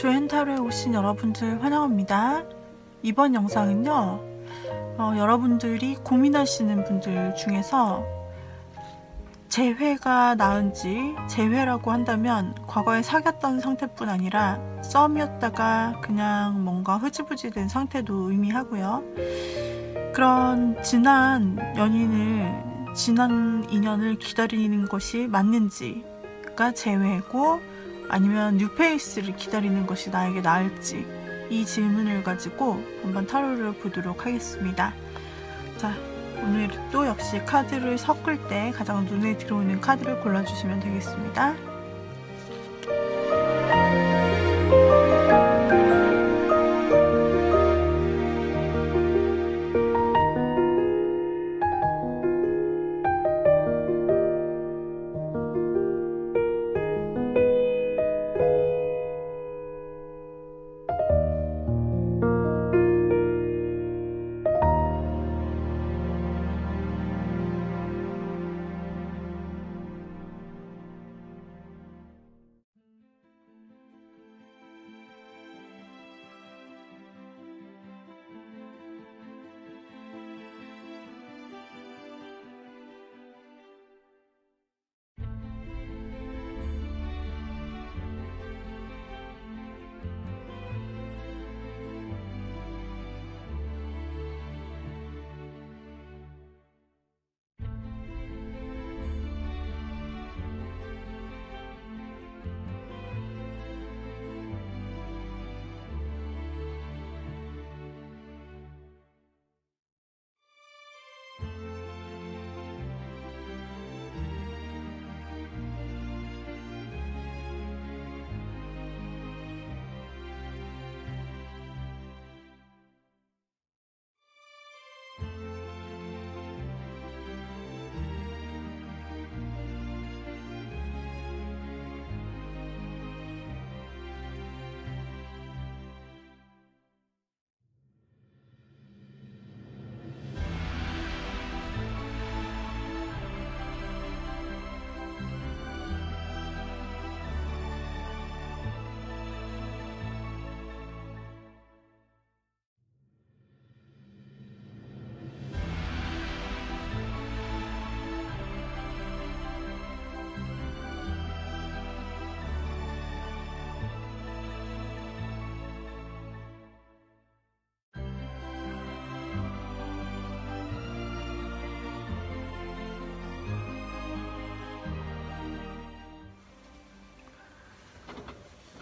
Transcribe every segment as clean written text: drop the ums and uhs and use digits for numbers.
조앤타로에 오신 여러분들 환영합니다. 이번 영상은요, 여러분들이 고민하시는 분들 중에서 재회가 나은지, 재회라고 한다면 과거에 사귀었던 상태뿐 아니라 썸이었다가 그냥 뭔가 흐지부지 된 상태도 의미하고요. 그런 지난 인연을 기다리는 것이 맞는지가 재회고, 아니면 뉴페이스를 기다리는 것이 나에게 나을지, 이 질문을 가지고 한번 타로를 보도록 하겠습니다. 자, 오늘도 역시 카드를 섞을 때 가장 눈에 들어오는 카드를 골라주시면 되겠습니다.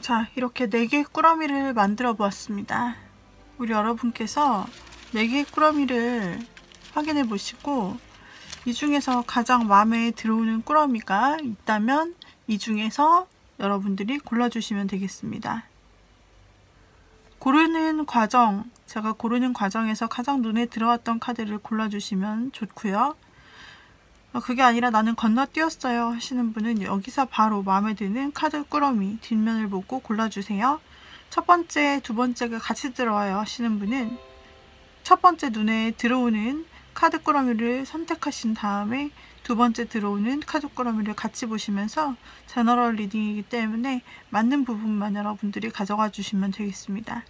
자, 이렇게 4개의 꾸러미를 만들어 보았습니다. 우리 여러분께서 4개의 꾸러미를 확인해 보시고, 이 중에서 가장 마음에 들어오는 꾸러미가 있다면 이 중에서 여러분들이 골라주시면 되겠습니다. 제가 고르는 과정에서 가장 눈에 들어왔던 카드를 골라주시면 좋고요. 그게 아니라 나는 건너뛰었어요 하시는 분은 여기서 바로 마음에 드는 카드 꾸러미 뒷면을 보고 골라주세요. 첫 번째, 두 번째가 같이 들어와요 하시는 분은 첫 번째 눈에 들어오는 카드 꾸러미를 선택하신 다음에 두 번째 들어오는 카드 꾸러미를 같이 보시면서 제너럴 리딩이기 때문에 맞는 부분만 여러분들이 가져가 주시면 되겠습니다.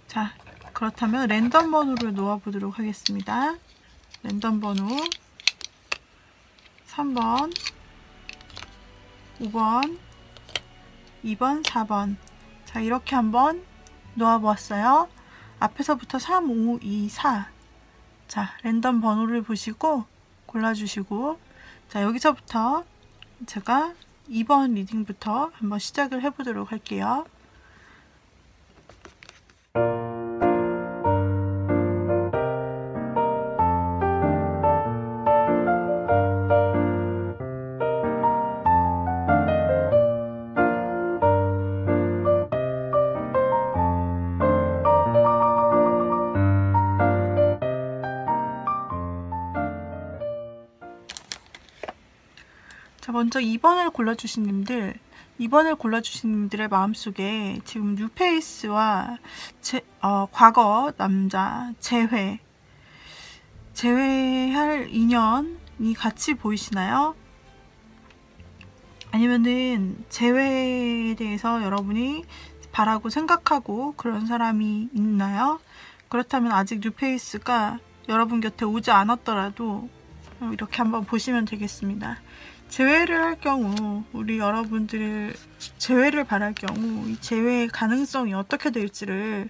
자, 그렇다면 랜덤 번호를 놓아 보도록 하겠습니다. 랜덤 번호 3번, 5번, 2번, 4번. 자, 이렇게 한번 놓아보았어요. 앞에서부터 3, 5, 2, 4. 자, 랜덤 번호를 보시고 골라주시고, 자, 여기서부터 제가 2번 리딩부터 한번 시작을 해보도록 할게요. 자, 먼저 2번을 골라주신 님들의 마음속에 지금 뉴페이스와 과거 남자 재회할 인연이 같이 보이시나요? 아니면은 재회에 대해서 여러분이 바라고 생각하고 그런 사람이 있나요? 그렇다면 아직 뉴페이스가 여러분 곁에 오지 않았더라도 이렇게 한번 보시면 되겠습니다. 재회를 할 경우, 우리 여러분들 재회를 바랄 경우 이 재회의 가능성이 어떻게 될지를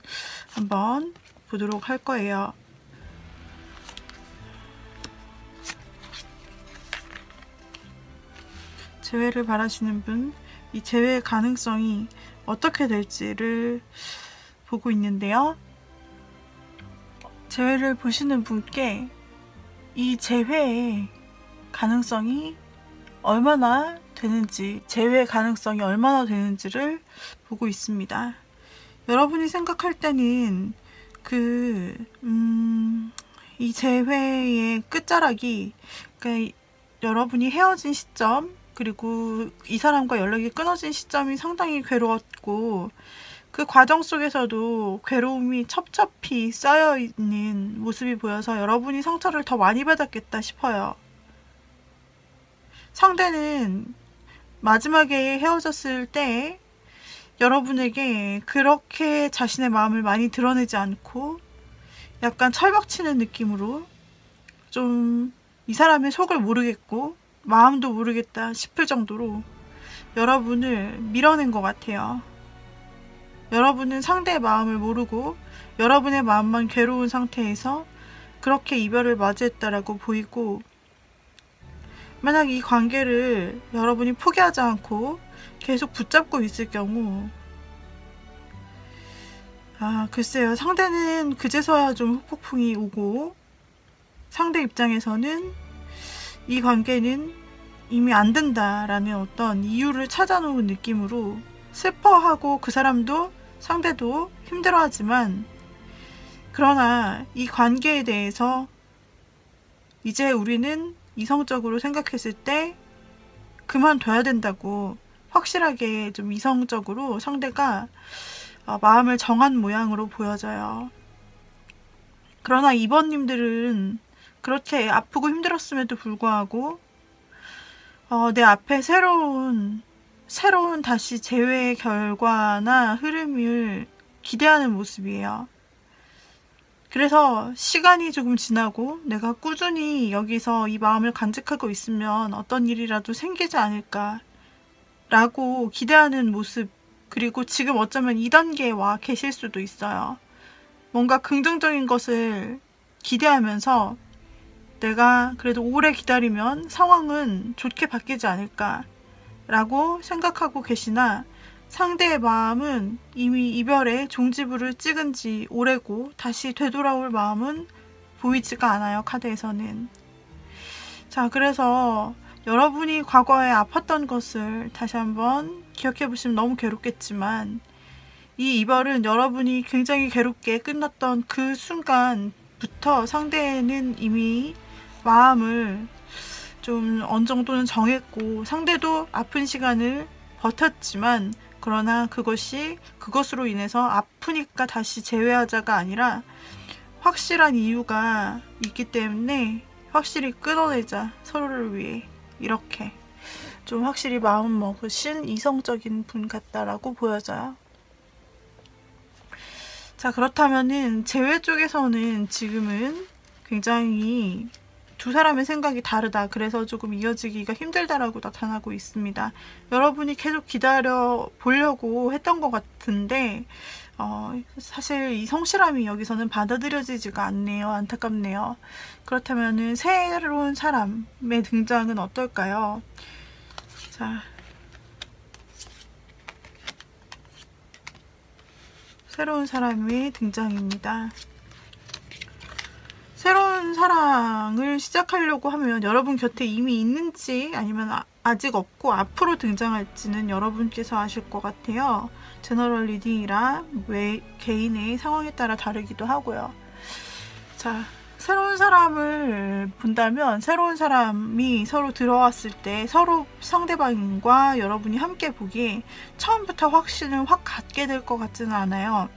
한번 보도록 할 거예요. 재회를 바라시는 분, 이 재회의 가능성이 어떻게 될지를 보고 있는데요. 재회를 보시는 분께 이 재회의 가능성이 얼마나 되는지, 재회 가능성이 얼마나 되는지를 보고 있습니다. 여러분이 생각할 때는 이 재회의 끝자락이, 그러니까 여러분이 헤어진 시점, 그리고 이 사람과 연락이 끊어진 시점이 상당히 괴로웠고, 그 과정 속에서도 괴로움이 첩첩히 쌓여있는 모습이 보여서 여러분이 상처를 더 많이 받았겠다 싶어요. 상대는 마지막에 헤어졌을 때 여러분에게 그렇게 자신의 마음을 많이 드러내지 않고 약간 철벽치는 느낌으로 좀 이 사람의 속을 모르겠고 마음도 모르겠다 싶을 정도로 여러분을 밀어낸 것 같아요. 여러분은 상대의 마음을 모르고 여러분의 마음만 괴로운 상태에서 그렇게 이별을 맞이했다라고 보이고, 만약 이 관계를 여러분이 포기하지 않고 계속 붙잡고 있을 경우, 글쎄요, 상대는 그제서야 좀 후폭풍이 오고, 상대 입장에서는 이 관계는 이미 안 된다라는 어떤 이유를 찾아놓은 느낌으로 슬퍼하고, 그 사람도 상대도 힘들어하지만, 그러나 이 관계에 대해서 이제 우리는 이성적으로 생각했을 때 그만둬야 된다고 확실하게 좀 이성적으로 상대가 마음을 정한 모양으로 보여져요. 그러나 이번님들은 그렇게 아프고 힘들었음에도 불구하고 내 앞에 새로운 다시 재회의 결과나 흐름을 기대하는 모습이에요. 그래서 시간이 조금 지나고 내가 꾸준히 여기서 이 마음을 간직하고 있으면 어떤 일이라도 생기지 않을까 라고 기대하는 모습, 그리고 지금 어쩌면 2단계에 와 계실 수도 있어요. 뭔가 긍정적인 것을 기대하면서 내가 그래도 오래 기다리면 상황은 좋게 바뀌지 않을까 라고 생각하고 계시나, 상대의 마음은 이미 이별의 종지부를 찍은 지 오래고 다시 되돌아올 마음은 보이지가 않아요, 카드에서는. 자, 그래서 여러분이 과거에 아팠던 것을 다시 한번 기억해 보시면 너무 괴롭겠지만, 이 이별은 여러분이 굉장히 괴롭게 끝났던 그 순간부터 상대는 이미 마음을 좀 어느 정도는 정했고, 상대도 아픈 시간을 버텼지만, 그러나 그것으로 인해서 아프니까 다시 재회하자가 아니라 확실한 이유가 있기 때문에 확실히 끊어내자, 서로를 위해. 이렇게 좀 확실히 마음 먹으신 이성적인 분 같다라고 보여져요. 자, 그렇다면은 재회 쪽에서는 지금은 굉장히 두 사람의 생각이 다르다, 그래서 조금 이어지기가 힘들다라고 나타나고 있습니다. 여러분이 계속 기다려 보려고 했던 것 같은데 사실 이 성실함이 여기서는 받아들여지지가 않네요. 안타깝네요. 그렇다면은 새로운 사람의 등장은 어떨까요? 자, 새로운 사람의 등장입니다. 새로운 사랑을 시작하려고 하면 여러분 곁에 이미 있는지 아니면 아직 없고 앞으로 등장할지는 여러분께서 아실 것 같아요. 제너럴 리딩이라 개인의 상황에 따라 다르기도 하고요. 자, 새로운 사람을 본다면 새로운 사람이 서로 들어왔을 때 서로 상대방과 여러분이 함께 보기에 처음부터 확신을 확 갖게 될 것 같지는 않아요.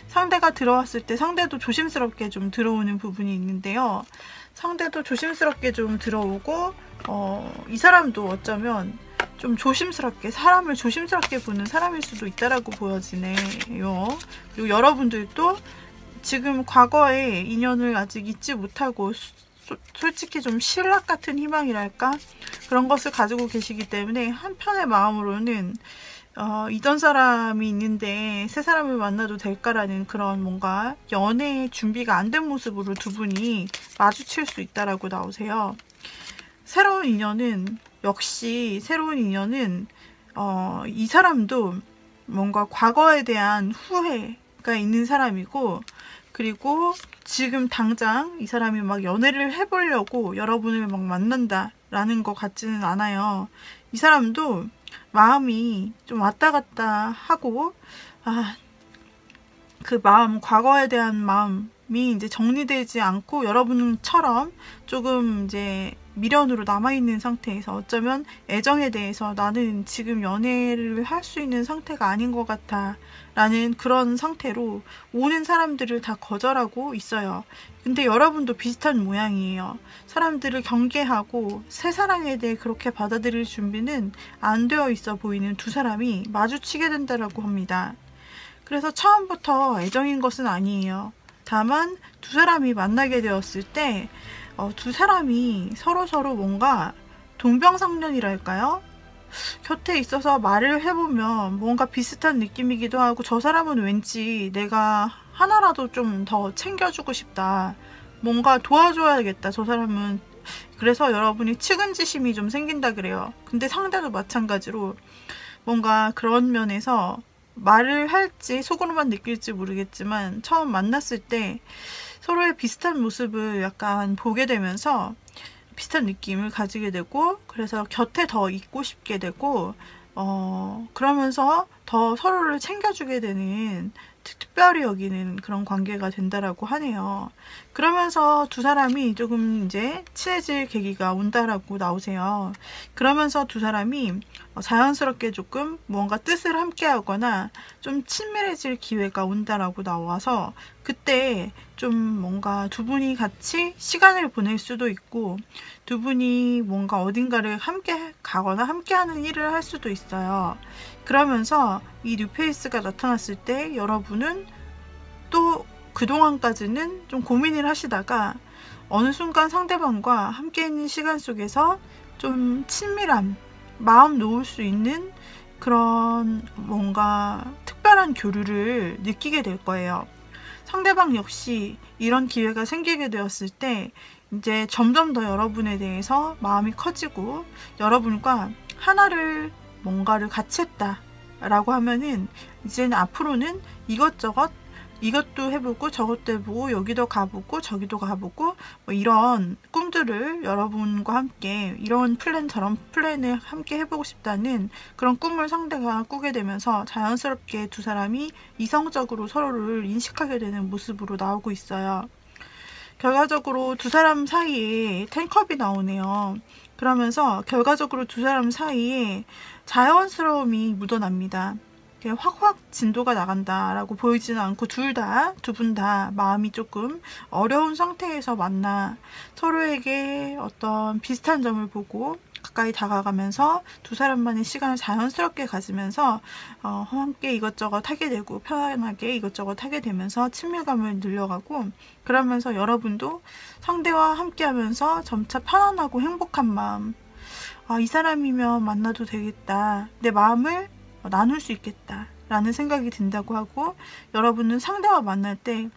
상대가 들어왔을 때 상대도 조심스럽게 좀 들어오는 부분이 있는데요. 상대도 조심스럽게 좀 들어오고 이 사람도 어쩌면 좀 조심스럽게, 사람을 조심스럽게 보는 사람일 수도 있다라고 보여지네요. 그리고 여러분들도 지금 과거의 인연을 아직 잊지 못하고 솔직히 좀 신락 같은 희망이랄까? 그런 것을 가지고 계시기 때문에 한편의 마음으로는 이전 사람이 있는데 새 사람을 만나도 될까라는 그런 뭔가 연애의 준비가 안 된 모습으로 두 분이 마주칠 수 있다라고 나오세요. 새로운 인연은 역시 이 사람도 뭔가 과거에 대한 후회가 있는 사람이고, 그리고 지금 당장 이 사람이 막 연애를 해보려고 여러분을 막 만난다라는 것 같지는 않아요. 이 사람도 마음이 좀 왔다 갔다 하고, 그 마음, 과거에 대한 마음이 이제 정리되지 않고 여러분처럼 조금 이제 미련으로 남아있는 상태에서, 어쩌면 애정에 대해서 나는 지금 연애를 할 수 있는 상태가 아닌 것 같아 라는 그런 상태로 오는 사람들을 다 거절하고 있어요. 근데 여러분도 비슷한 모양이에요. 사람들을 경계하고 새 사랑에 대해 그렇게 받아들일 준비는 안 되어 있어 보이는 두 사람이 마주치게 된다고 합니다. 그래서 처음부터 애정인 것은 아니에요. 다만 두 사람이 만나게 되었을 때 두 사람이 서로 뭔가 동병상련이랄까요? 곁에 있어서 말을 해보면 뭔가 비슷한 느낌이기도 하고, 저 사람은 왠지 내가 하나라도 좀 더 챙겨주고 싶다, 뭔가 도와줘야겠다 저 사람은. 그래서 여러분이 측은지심이 좀 생긴다 그래요. 근데 상대도 마찬가지로 뭔가 그런 면에서 말을 할지 속으로만 느낄지 모르겠지만 처음 만났을 때 서로의 비슷한 모습을 약간 보게 되면서 비슷한 느낌을 가지게 되고, 그래서 곁에 더 있고 싶게 되고, 그러면서 더 서로를 챙겨주게 되는, 특별히 여기는 그런 관계가 된다라고 하네요. 그러면서 두 사람이 조금 이제 친해질 계기가 온다라고 나오세요. 그러면서 두 사람이 자연스럽게 조금 뭔가 뜻을 함께 하거나 좀 친밀해질 기회가 온다라고 나와서, 그때 좀 뭔가 두 분이 같이 시간을 보낼 수도 있고, 두 분이 뭔가 어딘가를 함께 가거나 함께 하는 일을 할 수도 있어요. 그러면서 이 뉴페이스가 나타났을 때 여러분은 또 그동안까지는 좀 고민을 하시다가 어느 순간 상대방과 함께 있는 시간 속에서 좀 친밀함, 마음 놓을 수 있는 그런 뭔가 특별한 교류를 느끼게 될 거예요. 상대방 역시 이런 기회가 생기게 되었을 때 이제 점점 더 여러분에 대해서 마음이 커지고, 여러분과 하나를 뭔가를 같이 했다 라고 하면은 이제는 앞으로는 이것저것, 이것도 해보고 저것도 해보고 여기도 가보고 저기도 가보고 뭐 이런 꿈들을 여러분과 함께, 이런 플랜 저런 플랜을 함께 해보고 싶다는 그런 꿈을 상대가 꾸게 되면서 자연스럽게 두 사람이 이성적으로 서로를 인식하게 되는 모습으로 나오고 있어요. 결과적으로 두 사람 사이에 10컵이 나오네요. 그러면서 결과적으로 두 사람 사이에 자연스러움이 묻어납니다. 확 진도가 나간다라고 보이지는 않고 두 분 다 마음이 조금 어려운 상태에서 만나 서로에게 어떤 비슷한 점을 보고 가까이 다가가면서 두 사람만의 시간을 자연스럽게 가지면서 함께 이것저것 하게 되고, 편안하게 이것저것 하게 되면서 친밀감을 늘려가고, 그러면서 여러분도 상대와 함께 하면서 점차 편안하고 행복한 마음, 이 사람이면 만나도 되겠다, 내 마음을 나눌 수 있겠다 라는 생각이 든다고 하고, 여러분은 상대와 만날 때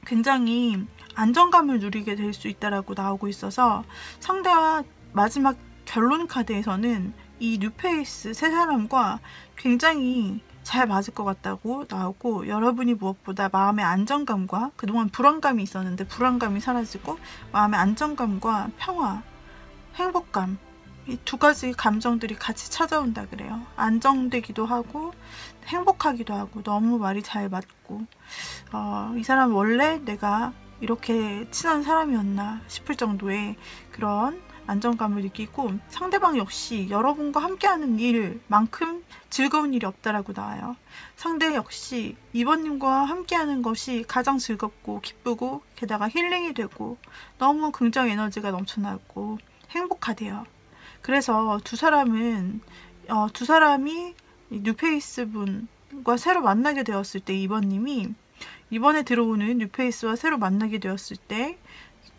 굉장히 안정감을 누리게 될 수 있다라고 나오고 있어서, 상대와 마지막 결론 카드에서는 이 뉴페이스 세 사람과 굉장히 잘 맞을 것 같다고 나오고, 여러분이 무엇보다 마음의 안정감과, 그동안 불안감이 있었는데 불안감이 사라지고 마음의 안정감과 평화, 행복감, 이 두 가지 감정들이 같이 찾아온다 그래요. 안정되기도 하고 행복하기도 하고, 너무 말이 잘 맞고, 이 사람 원래 내가 이렇게 친한 사람이었나 싶을 정도의 그런 안정감을 느끼고, 상대방 역시 여러분과 함께하는 일만큼 즐거운 일이 없다라고 나와요. 상대 역시 이번님과 함께하는 것이 가장 즐겁고 기쁘고, 게다가 힐링이 되고 너무 긍정 에너지가 넘쳐나고 행복하대요. 그래서 두 사람이 뉴페이스 분과 새로 만나게 되었을 때, 2번님이 이번에 들어오는 뉴페이스와 새로 만나게 되었을 때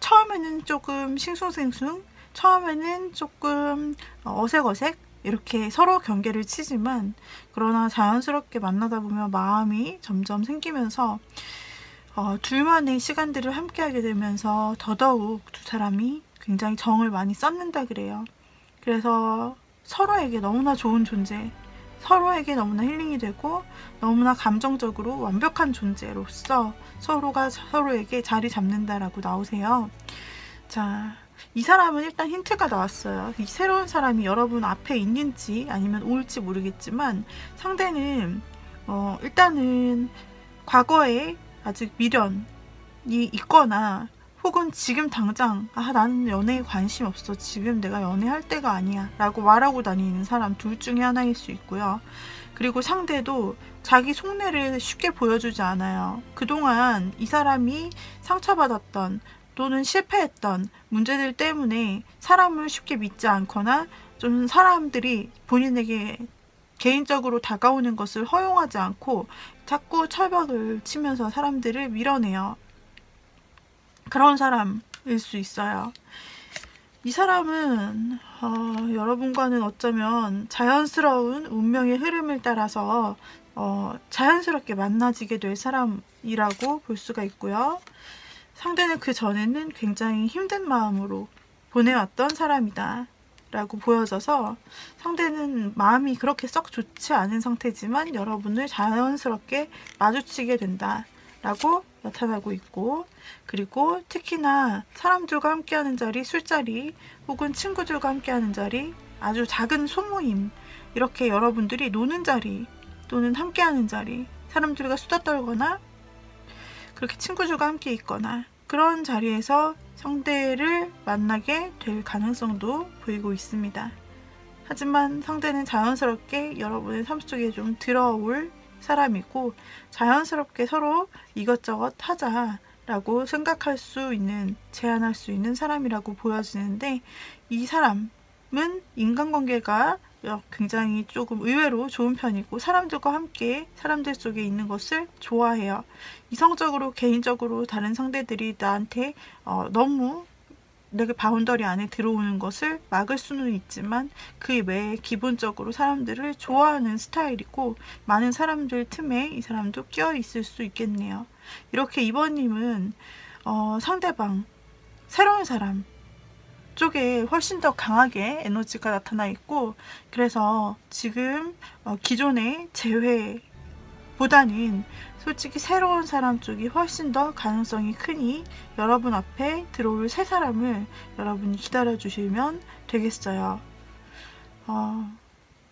처음에는 조금 싱숭생숭, 처음에는 조금 어색어색 이렇게 서로 경계를 치지만, 그러나 자연스럽게 만나다 보면 마음이 점점 생기면서 둘만의 시간들을 함께하게 되면서 더더욱 두 사람이 굉장히 정을 많이 쌓는다 그래요. 그래서 서로에게 너무나 좋은 존재, 서로에게 너무나 힐링이 되고 너무나 감정적으로 완벽한 존재로서 서로가 서로에게 자리 잡는다라고 나오세요. 자, 이 사람은 일단 힌트가 나왔어요. 이 새로운 사람이 여러분 앞에 있는지 아니면 올지 모르겠지만, 상대는 일단은 과거에 아직 미련이 있거나, 혹은 지금 당장 나는 연애에 관심 없어, 지금 내가 연애할 때가 아니야 라고 말하고 다니는 사람 둘 중에 하나일 수 있고요. 그리고 상대도 자기 속내를 쉽게 보여주지 않아요. 그동안 이 사람이 상처받았던 또는 실패했던 문제들 때문에 사람을 쉽게 믿지 않거나, 좀 사람들이 본인에게 개인적으로 다가오는 것을 허용하지 않고 자꾸 철벽을 치면서 사람들을 밀어내요. 그런 사람일 수 있어요. 이 사람은 여러분과는 어쩌면 자연스러운 운명의 흐름을 따라서 자연스럽게 만나지게 될 사람이라고 볼 수가 있고요. 상대는 그 전에는 굉장히 힘든 마음으로 보내왔던 사람이다 라고 보여져서, 상대는 마음이 그렇게 썩 좋지 않은 상태지만 여러분을 자연스럽게 마주치게 된다 라고 나타나고 있고, 그리고 특히나 사람들과 함께하는 자리, 술자리 혹은 친구들과 함께하는 자리, 아주 작은 소모임, 이렇게 여러분들이 노는 자리 또는 함께하는 자리, 사람들과 수다 떨거나 그렇게 친구들과 함께 있거나 그런 자리에서 상대를 만나게 될 가능성도 보이고 있습니다. 하지만 상대는 자연스럽게 여러분의 삶 속에 좀 들어올 사람이고, 자연스럽게 서로 이것저것 하자라고 생각할 수 있는, 제안할 수 있는 사람이라고 보여지는데, 이 사람은 인간관계가 굉장히 조금 의외로 좋은 편이고, 사람들과 함께 사람들 속에 있는 것을 좋아해요. 이성적으로, 개인적으로 다른 상대들이 나한테 너무 내가 바운더리 안에 들어오는 것을 막을 수는 있지만, 그 외에 기본적으로 사람들을 좋아하는 스타일이고, 많은 사람들 틈에 이 사람도 끼어 있을 수 있겠네요. 이렇게 2번님은 상대방, 새로운 사람 쪽에 훨씬 더 강하게 에너지가 나타나 있고, 그래서 지금 기존의 재회보다는 솔직히 새로운 사람 쪽이 훨씬 더 가능성이 크니, 여러분 앞에 들어올 새 사람을 여러분이 기다려 주시면 되겠어요.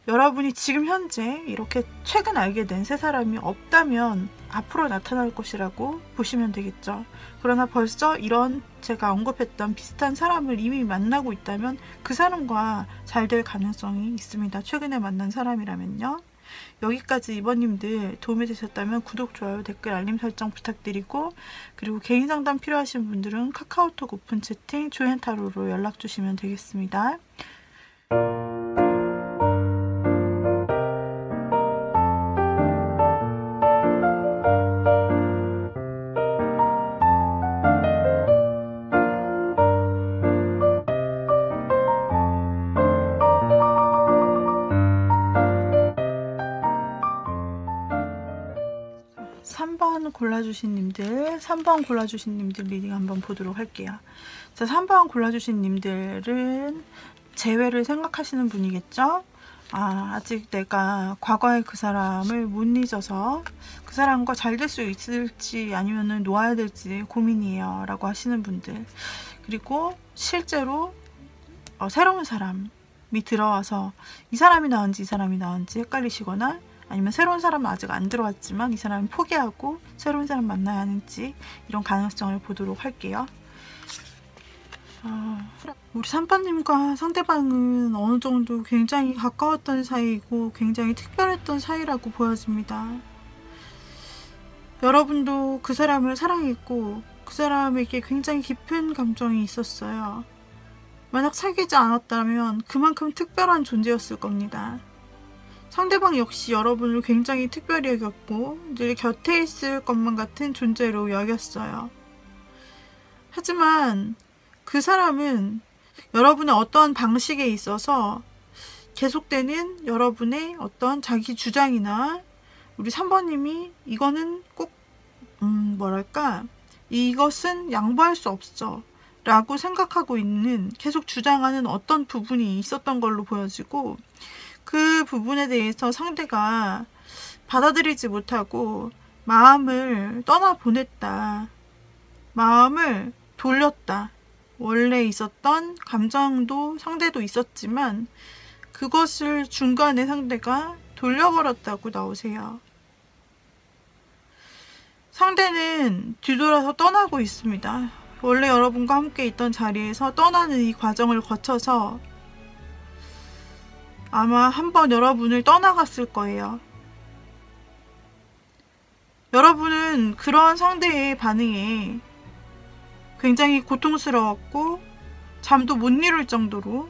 여러분이 지금 현재 이렇게 최근 알게 된 새 사람이 없다면 앞으로 나타날 것이라고 보시면 되겠죠. 그러나 벌써 이런 제가 언급했던 비슷한 사람을 이미 만나고 있다면 그 사람과 잘 될 가능성이 있습니다. 최근에 만난 사람이라면요. 여기까지 2번님들 도움이 되셨다면 구독, 좋아요, 댓글, 알림 설정 부탁드리고, 그리고 개인 상담 필요하신 분들은 카카오톡 오픈 채팅 조앤타로로 연락 주시면 되겠습니다. 3번 골라주신 님들 리딩 한번 보도록 할게요. 자, 3번 골라주신 님들은 재회를 생각하시는 분이겠죠? 아직 내가 과거의 그 사람을 못 잊어서 그 사람과 잘 될 수 있을지 아니면은 놓아야 될지 고민이에요 라고 하시는 분들, 그리고 실제로 새로운 사람이 들어와서 이 사람이 나은지 헷갈리시거나, 아니면 새로운 사람은 아직 안 들어왔지만 이 사람은 포기하고 새로운 사람 만나야 하는지, 이런 가능성을 보도록 할게요. 우리 3번님과 상대방은 어느 정도 굉장히 가까웠던 사이이고 굉장히 특별했던 사이라고 보여집니다. 여러분도 그 사람을 사랑했고 그 사람에게 굉장히 깊은 감정이 있었어요. 만약 사귀지 않았다면 그만큼 특별한 존재였을 겁니다. 상대방 역시 여러분을 굉장히 특별히 여겼고 늘 곁에 있을 것만 같은 존재로 여겼어요. 하지만 그 사람은 여러분의 어떠한 방식에 있어서 계속되는 여러분의 어떤 자기 주장이나 우리 3번님이 이거는 꼭 뭐랄까 이것은 양보할 수 없어 라고 생각하고 있는 계속 주장하는 어떤 부분이 있었던 걸로 보여지고 그 부분에 대해서 상대가 받아들이지 못하고 마음을 떠나보냈다. 마음을 돌렸다. 원래 있었던 감정도 상대도 있었지만 그것을 중간에 상대가 돌려버렸다고 나오세요. 상대는 뒤돌아서 떠나고 있습니다. 원래 여러분과 함께 있던 자리에서 떠나는 이 과정을 거쳐서 아마 한번 여러분을 떠나갔을 거예요. 여러분은 그런 상대의 반응에 굉장히 고통스러웠고 잠도 못 이룰 정도로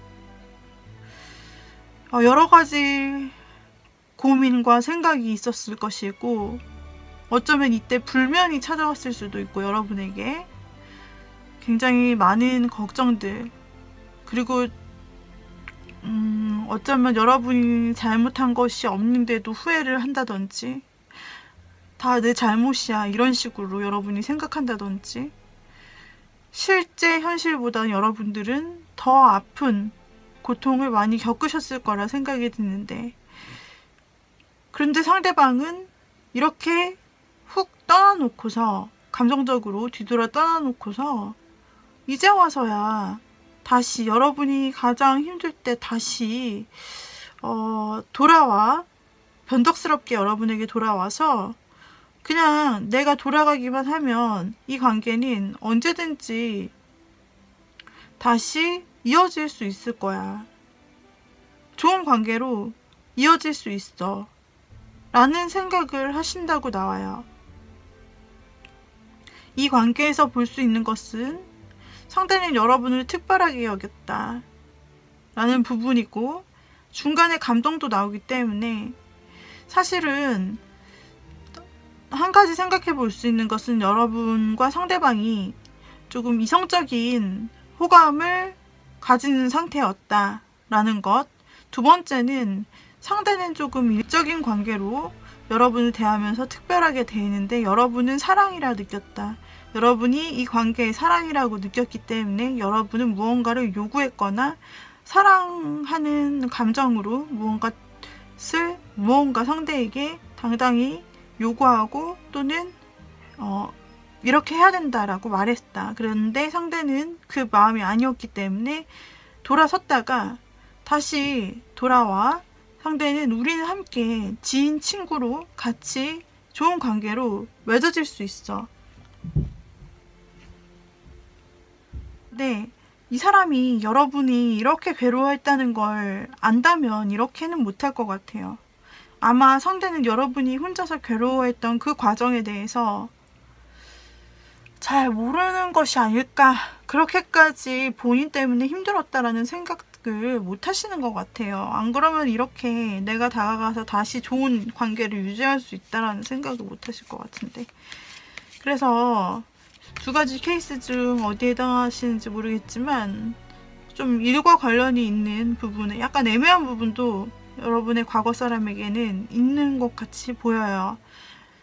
여러 가지 고민과 생각이 있었을 것이고 어쩌면 이때 불면이 찾아왔을 수도 있고 여러분에게 굉장히 많은 걱정들 그리고 어쩌면 여러분이 잘못한 것이 없는데도 후회를 한다든지 다 내 잘못이야 이런 식으로 여러분이 생각한다든지 실제 현실보다 여러분들은 더 아픈 고통을 많이 겪으셨을 거라 생각이 드는데 그런데 상대방은 이렇게 훅 떠나놓고서 감정적으로 뒤돌아 떠나놓고서 이제 와서야 다시 여러분이 가장 힘들 때 다시 돌아와 변덕스럽게 여러분에게 돌아와서 그냥 내가 돌아가기만 하면 이 관계는 언제든지 다시 이어질 수 있을 거야. 좋은 관계로 이어질 수 있어. 라는 생각을 하신다고 나와요. 이 관계에서 볼 수 있는 것은 상대는 여러분을 특별하게 여겼다. 라는 부분이고 중간에 감동도 나오기 때문에 사실은 한 가지 생각해 볼 수 있는 것은 여러분과 상대방이 조금 이성적인 호감을 가지는 상태였다라는 것. 두 번째는 상대는 조금 일적인 관계로 여러분을 대하면서 특별하게 대했는데 여러분은 사랑이라 느꼈다. 여러분이 이 관계에 사랑이라고 느꼈기 때문에 여러분은 무언가를 요구했거나 사랑하는 감정으로 무언가 상대에게 당당히 요구하고 또는 이렇게 해야 된다라고 말했다. 그런데 상대는 그 마음이 아니었기 때문에 돌아섰다가 다시 돌아와 상대는 우리는 함께 지인 친구로 같이 좋은 관계로 맺어질 수 있어. 네, 이 사람이 여러분이 이렇게 괴로워했다는 걸 안다면 이렇게는 못할 것 같아요. 아마 상대는 여러분이 혼자서 괴로워했던 그 과정에 대해서 잘 모르는 것이 아닐까. 그렇게까지 본인 때문에 힘들었다라는 생각을 못 하시는 것 같아요. 안 그러면 이렇게 내가 다가가서 다시 좋은 관계를 유지할 수 있다라는 생각을 못 하실 것 같은데. 그래서 두 가지 케이스 중 어디에 해당하시는지 모르겠지만 좀 일과 관련이 있는 부분에 약간 애매한 부분도 여러분의 과거 사람에게는 있는 것 같이 보여요.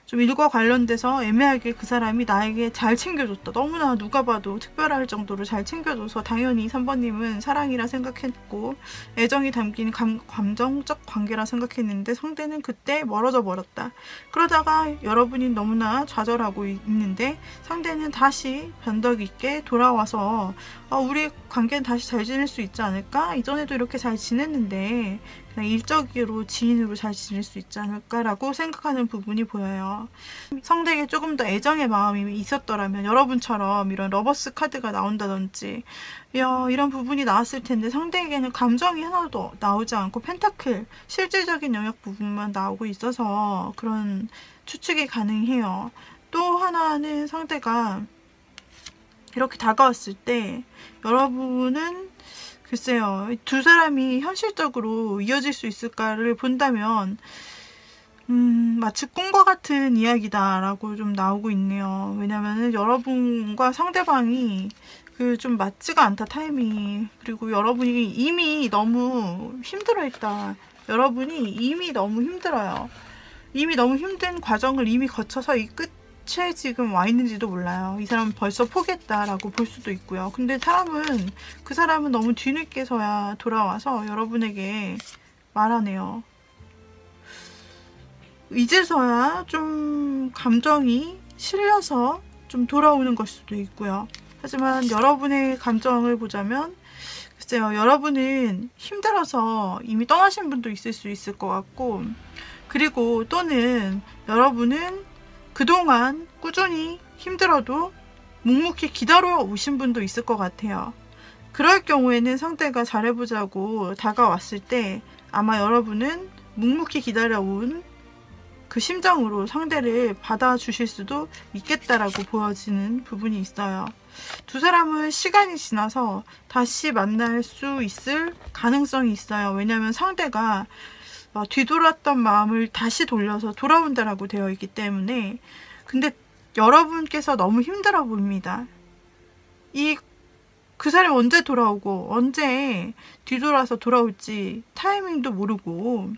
좀 일과 관련돼서 애매하게 그 사람이 나에게 잘 챙겨줬다. 너무나 누가 봐도 특별할 정도로 잘 챙겨줘서 당연히 3번님은 사랑이라 생각했고 애정이 담긴 감정적 관계라 생각했는데 상대는 그때 멀어져 버렸다. 그러다가 여러분이 너무나 좌절하고 있는데 상대는 다시 변덕 있게 돌아와서 우리 관계는 다시 잘 지낼 수 있지 않을까? 이전에도 이렇게 잘 지냈는데 그냥 일적으로 지인으로 잘 지낼 수 있지 않을까라고 생각하는 부분이 보여요. 상대에게 조금 더 애정의 마음이 있었더라면 여러분처럼 이런 러버스 카드가 나온다든지 이런 부분이 나왔을 텐데 상대에게는 감정이 하나도 나오지 않고 펜타클 실질적인 영역 부분만 나오고 있어서 그런 추측이 가능해요. 또 하나는 상대가 이렇게 다가왔을 때 여러분은 글쎄요, 두 사람이 현실적으로 이어질 수 있을까를 본다면 마치 꿈과 같은 이야기다라고 좀 나오고 있네요. 왜냐면은 여러분과 상대방이 좀 맞지가 않다, 타이밍이. 그리고 여러분이 이미 너무 힘들어했다. 여러분이 이미 너무 힘들어요. 이미 너무 힘든 과정을 이미 거쳐서 이 끝에 지금 와 있는지도 몰라요. 이 사람은 벌써 포기했다라고 볼 수도 있고요. 근데 그 사람은 너무 뒤늦게서야 돌아와서 여러분에게 말하네요. 이제서야 좀 감정이 실려서 좀 돌아오는 걸 수도 있고요. 하지만 여러분의 감정을 보자면 글쎄요, 여러분은 힘들어서 이미 떠나신 분도 있을 수 있을 것 같고, 그리고 또는 여러분은 그동안 꾸준히 힘들어도 묵묵히 기다려 오신 분도 있을 것 같아요. 그럴 경우에는 상대가 잘해보자고 다가왔을 때 아마 여러분은 묵묵히 기다려온 그 심정으로 상대를 받아주실 수도 있겠다라고 보여지는 부분이 있어요. 두 사람은 시간이 지나서 다시 만날 수 있을 가능성이 있어요. 왜냐하면 상대가 뒤돌았던 마음을 다시 돌려서 돌아온다라고 되어 있기 때문에. 근데 여러분께서 너무 힘들어 보입니다. 그 사람이 언제 돌아오고 언제 뒤돌아서 돌아올지 타이밍도 모르고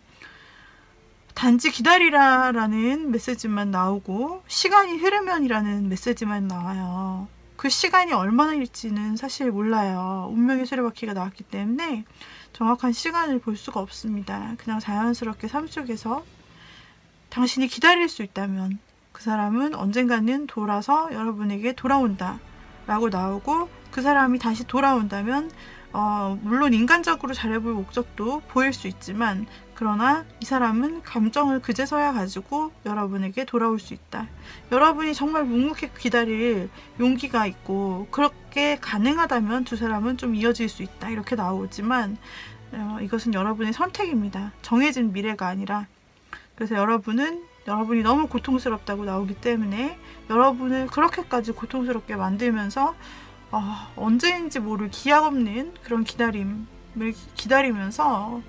단지 기다리라 라는 메시지만 나오고 시간이 흐르면이라는 메시지만 나와요. 그 시간이 얼마나일지는 사실 몰라요. 운명의 수레바퀴가 나왔기 때문에 정확한 시간을 볼 수가 없습니다. 그냥 자연스럽게 삶 속에서 당신이 기다릴 수 있다면 그 사람은 언젠가는 돌아서 여러분에게 돌아온다 라고 나오고, 그 사람이 다시 돌아온다면 물론 인간적으로 잘해볼 목적도 보일 수 있지만, 그러나 이 사람은 감정을 그제서야 가지고 여러분에게 돌아올 수 있다. 여러분이 정말 묵묵히 기다릴 용기가 있고 그렇게 가능하다면 두 사람은 좀 이어질 수 있다. 이렇게 나오지만 이것은 여러분의 선택입니다. 정해진 미래가 아니라. 그래서 여러분이 너무 고통스럽다고 나오기 때문에 여러분을 그렇게까지 고통스럽게 만들면서 언제인지 모를 기약 없는 그런 기다림을 기다리면서,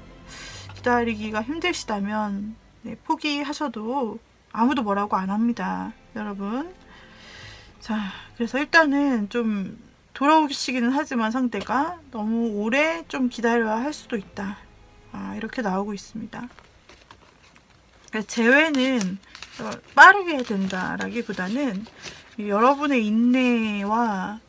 기다리기가 힘드시다면 포기하셔도 아무도 뭐라고 안 합니다, 여러분. 자, 그래서 일단은 좀 돌아오시기는 하지만 상대가 너무 오래 좀 기다려야 할 수도 있다. 이렇게 나오고 있습니다. 재회는 빠르게 해야 된다라기보다는 여러분의 인내와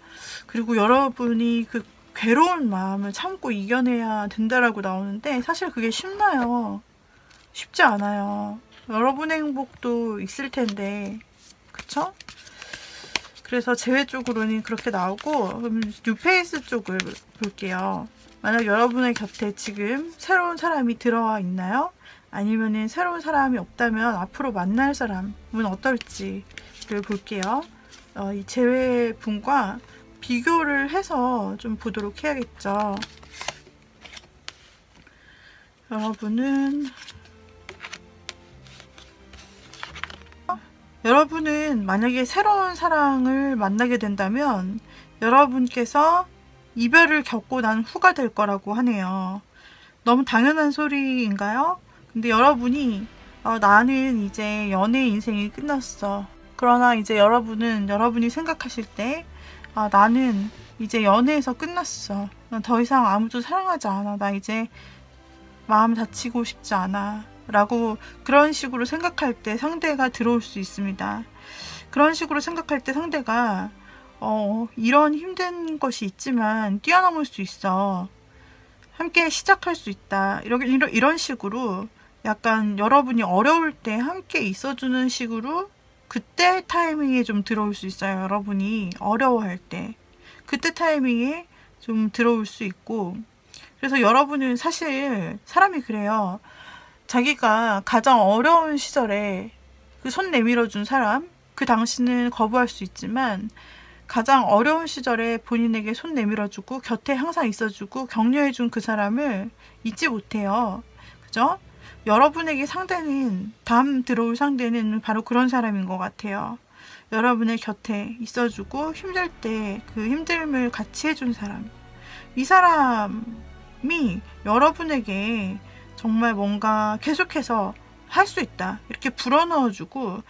그리고 여러분이 그 괴로운 마음을 참고 이겨내야 된다라고 나오는데, 사실 그게 쉽나요? 쉽지 않아요. 여러분의 행복도 있을 텐데, 그쵸? 그래서 재회 쪽으로는 그렇게 나오고, 그럼 뉴페이스 쪽을 볼게요. 만약 여러분의 곁에 지금 새로운 사람이 들어와 있나요? 아니면은 새로운 사람이 없다면 앞으로 만날 사람은 어떨지를 볼게요. 이 재회 분과 비교를 해서 좀 보도록 해야겠죠. 여러분은 만약에 새로운 사랑을 만나게 된다면 여러분께서 이별을 겪고 난 후가 될 거라고 하네요. 너무 당연한 소리인가요? 근데 여러분이 나는 이제 연애 인생이 끝났어. 그러나 이제 여러분이 생각하실 때 나는 이제 연애에서 끝났어. 난 더 이상 아무도 사랑하지 않아. 나 이제 마음 다치고 싶지 않아. 라고 그런 식으로 생각할 때 상대가 들어올 수 있습니다. 그런 식으로 생각할 때 상대가 이런 힘든 것이 있지만 뛰어넘을 수 있어. 함께 시작할 수 있다. 이런 식으로 약간 여러분이 어려울 때 함께 있어주는 식으로 그때 타이밍에 좀 들어올 수 있어요. 여러분이 어려워할 때 그때 타이밍에 좀 들어올 수 있고, 그래서 여러분은 사실 사람이 그래요. 자기가 가장 어려운 시절에 그 손 내밀어준 사람, 그 당시는 거부할 수 있지만 가장 어려운 시절에 본인에게 손 내밀어주고 곁에 항상 있어주고 격려해준 그 사람을 잊지 못해요. 그죠? 여러분에게 다음 들어올 상대는 바로 그런 사람인 것 같아요. 여러분의 곁에 있어주고 힘들 때 그 힘듦을 같이 해준 사람, 이 사람이 여러분에게 정말 뭔가 계속해서 할 수 있다 이렇게 불어넣어주고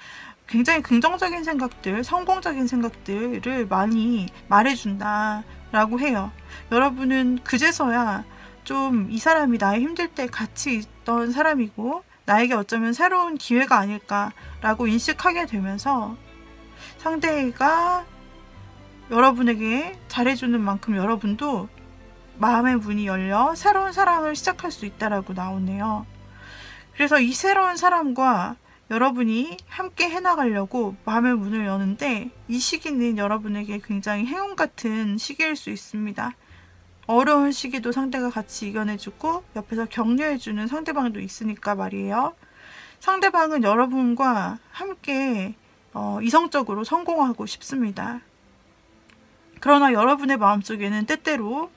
굉장히 긍정적인 생각들, 성공적인 생각들을 많이 말해준다 라고 해요. 여러분은 그제서야 좀 이 사람이 나의 힘들 때 같이 있던 사람이고 나에게 어쩌면 새로운 기회가 아닐까라고 인식하게 되면서 상대가 여러분에게 잘해주는 만큼 여러분도 마음의 문이 열려 새로운 사랑을 시작할 수 있다라고 나오네요. 그래서 이 새로운 사람과 여러분이 함께 해나가려고 마음의 문을 여는데 이 시기는 여러분에게 굉장히 행운 같은 시기일 수 있습니다. 어려운 시기도 상대가 같이 이겨내주고 옆에서 격려해주는 상대방도 있으니까 말이에요. 상대방은 여러분과 함께 이성적으로 성공하고 싶습니다. 그러나 여러분의 마음속에는 때때로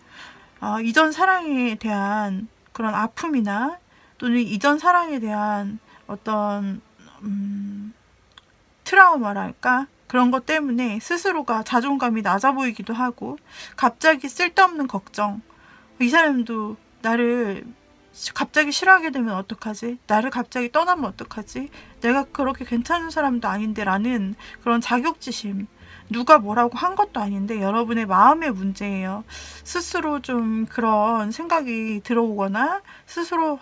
이전 사랑에 대한 그런 아픔이나 또는 이전 사랑에 대한 어떤 트라우마랄까? 그런 것 때문에 스스로가 자존감이 낮아 보이기도 하고 갑자기 쓸데없는 걱정, 이 사람도 나를 갑자기 싫어하게 되면 어떡하지? 나를 갑자기 떠나면 어떡하지? 내가 그렇게 괜찮은 사람도 아닌데 라는 그런 자격지심, 누가 뭐라고 한 것도 아닌데 여러분의 마음의 문제예요. 스스로 좀 그런 생각이 들어오거나 스스로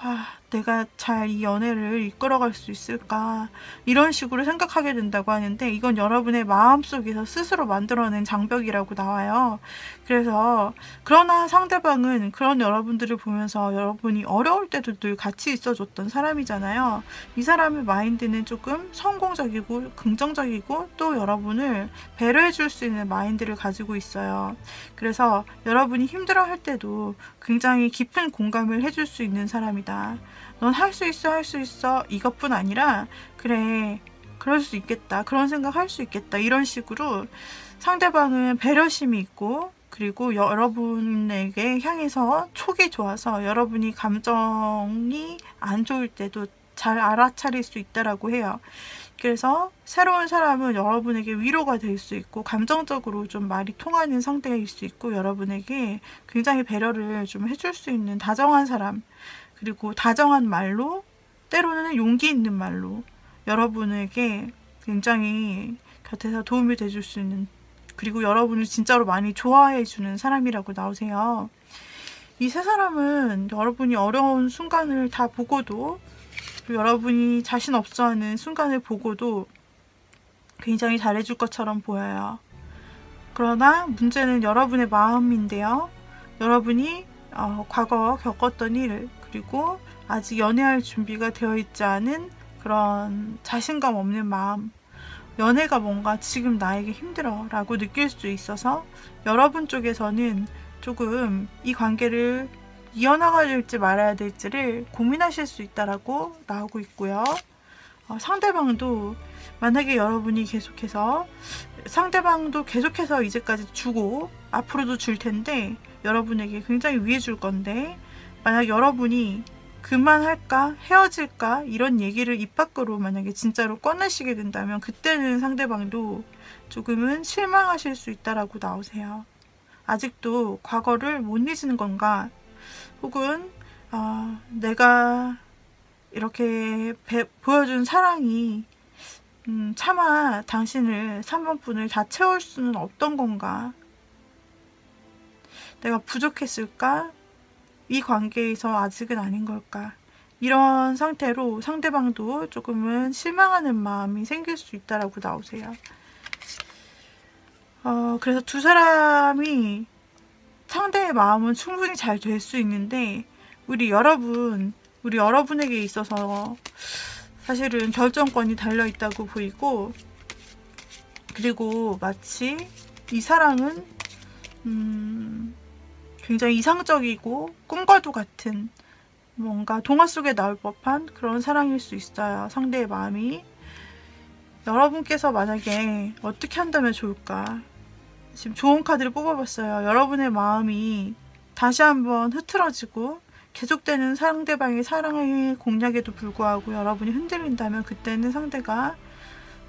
내가 잘 이 연애를 이끌어갈 수 있을까 이런 식으로 생각하게 된다고 하는데 이건 여러분의 마음속에서 스스로 만들어낸 장벽이라고 나와요. 그래서 그러나 상대방은 그런 여러분들을 보면서 여러분이 어려울 때도 늘 같이 있어줬던 사람이잖아요. 이 사람의 마인드는 조금 성공적이고 긍정적이고 또 여러분을 배려해 줄 수 있는 마인드를 가지고 있어요. 그래서 여러분이 힘들어할 때도 굉장히 깊은 공감을 해줄 수 있는 사람이다. 넌 할 수 있어, 할 수 있어. 이것뿐 아니라 그래, 그럴 수 있겠다. 그런 생각 할 수 있겠다. 이런 식으로 상대방은 배려심이 있고 그리고 여러분에게 향해서 촉이 좋아서 여러분이 감정이 안 좋을 때도 잘 알아차릴 수 있다라고 해요. 그래서 새로운 사람은 여러분에게 위로가 될 수 있고 감정적으로 좀 말이 통하는 상대일 수 있고 여러분에게 굉장히 배려를 좀 해줄 수 있는 다정한 사람, 그리고 다정한 말로 때로는 용기 있는 말로 여러분에게 굉장히 곁에서 도움이 돼줄 수 있는, 그리고 여러분을 진짜로 많이 좋아해 주는 사람이라고 나오세요. 이 세 사람은 여러분이 어려운 순간을 다 보고도, 여러분이 자신 없어 하는 순간을 보고도 굉장히 잘해줄 것처럼 보여요. 그러나 문제는 여러분의 마음인데요. 여러분이 과거 겪었던 일, 그리고 아직 연애할 준비가 되어 있지 않은 그런 자신감 없는 마음, 연애가 뭔가 지금 나에게 힘들어 라고 느낄 수 있어서 여러분 쪽에서는 조금 이 관계를 이어나가야 될지 말아야 될지를 고민하실 수 있다라고 나오고 있고요. 상대방도 만약에 여러분이 상대방도 계속해서 이제까지 주고 앞으로도 줄 텐데 여러분에게 굉장히 위해 줄 건데, 만약 여러분이 그만할까 헤어질까 이런 얘기를 입 밖으로 만약에 진짜로 꺼내시게 된다면 그때는 상대방도 조금은 실망하실 수 있다라고 나오세요. 아직도 과거를 못 잊은 건가, 혹은 내가 이렇게 보여준 사랑이 차마 당신을 3번분을 다 채울 수는 없던 건가, 내가 부족했을까, 이 관계에서 아직은 아닌 걸까, 이런 상태로 상대방도 조금은 실망하는 마음이 생길 수 있다라고 나오세요. 그래서 두 사람이 상대의 마음은 충분히 잘 될 수 있는데 우리 여러분에게 있어서 사실은 결정권이 달려있다고 보이고, 그리고 마치 이 사랑은 굉장히 이상적이고 꿈과도 같은 뭔가 동화 속에 나올 법한 그런 사랑일 수 있어요. 상대의 마음이. 여러분께서 만약에 어떻게 한다면 좋을까, 지금 좋은 카드를 뽑아봤어요. 여러분의 마음이 다시 한번 흐트러지고 계속되는 상대방의 사랑의 공략에도 불구하고 여러분이 흔들린다면 그때는 상대가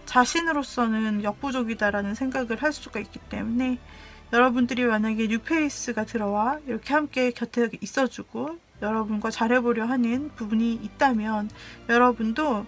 자신으로서는 역부족이다라는 생각을 할 수가 있기 때문에 여러분들이 만약에 뉴페이스가 들어와 이렇게 함께 곁에 있어주고 여러분과 잘해보려 하는 부분이 있다면 여러분도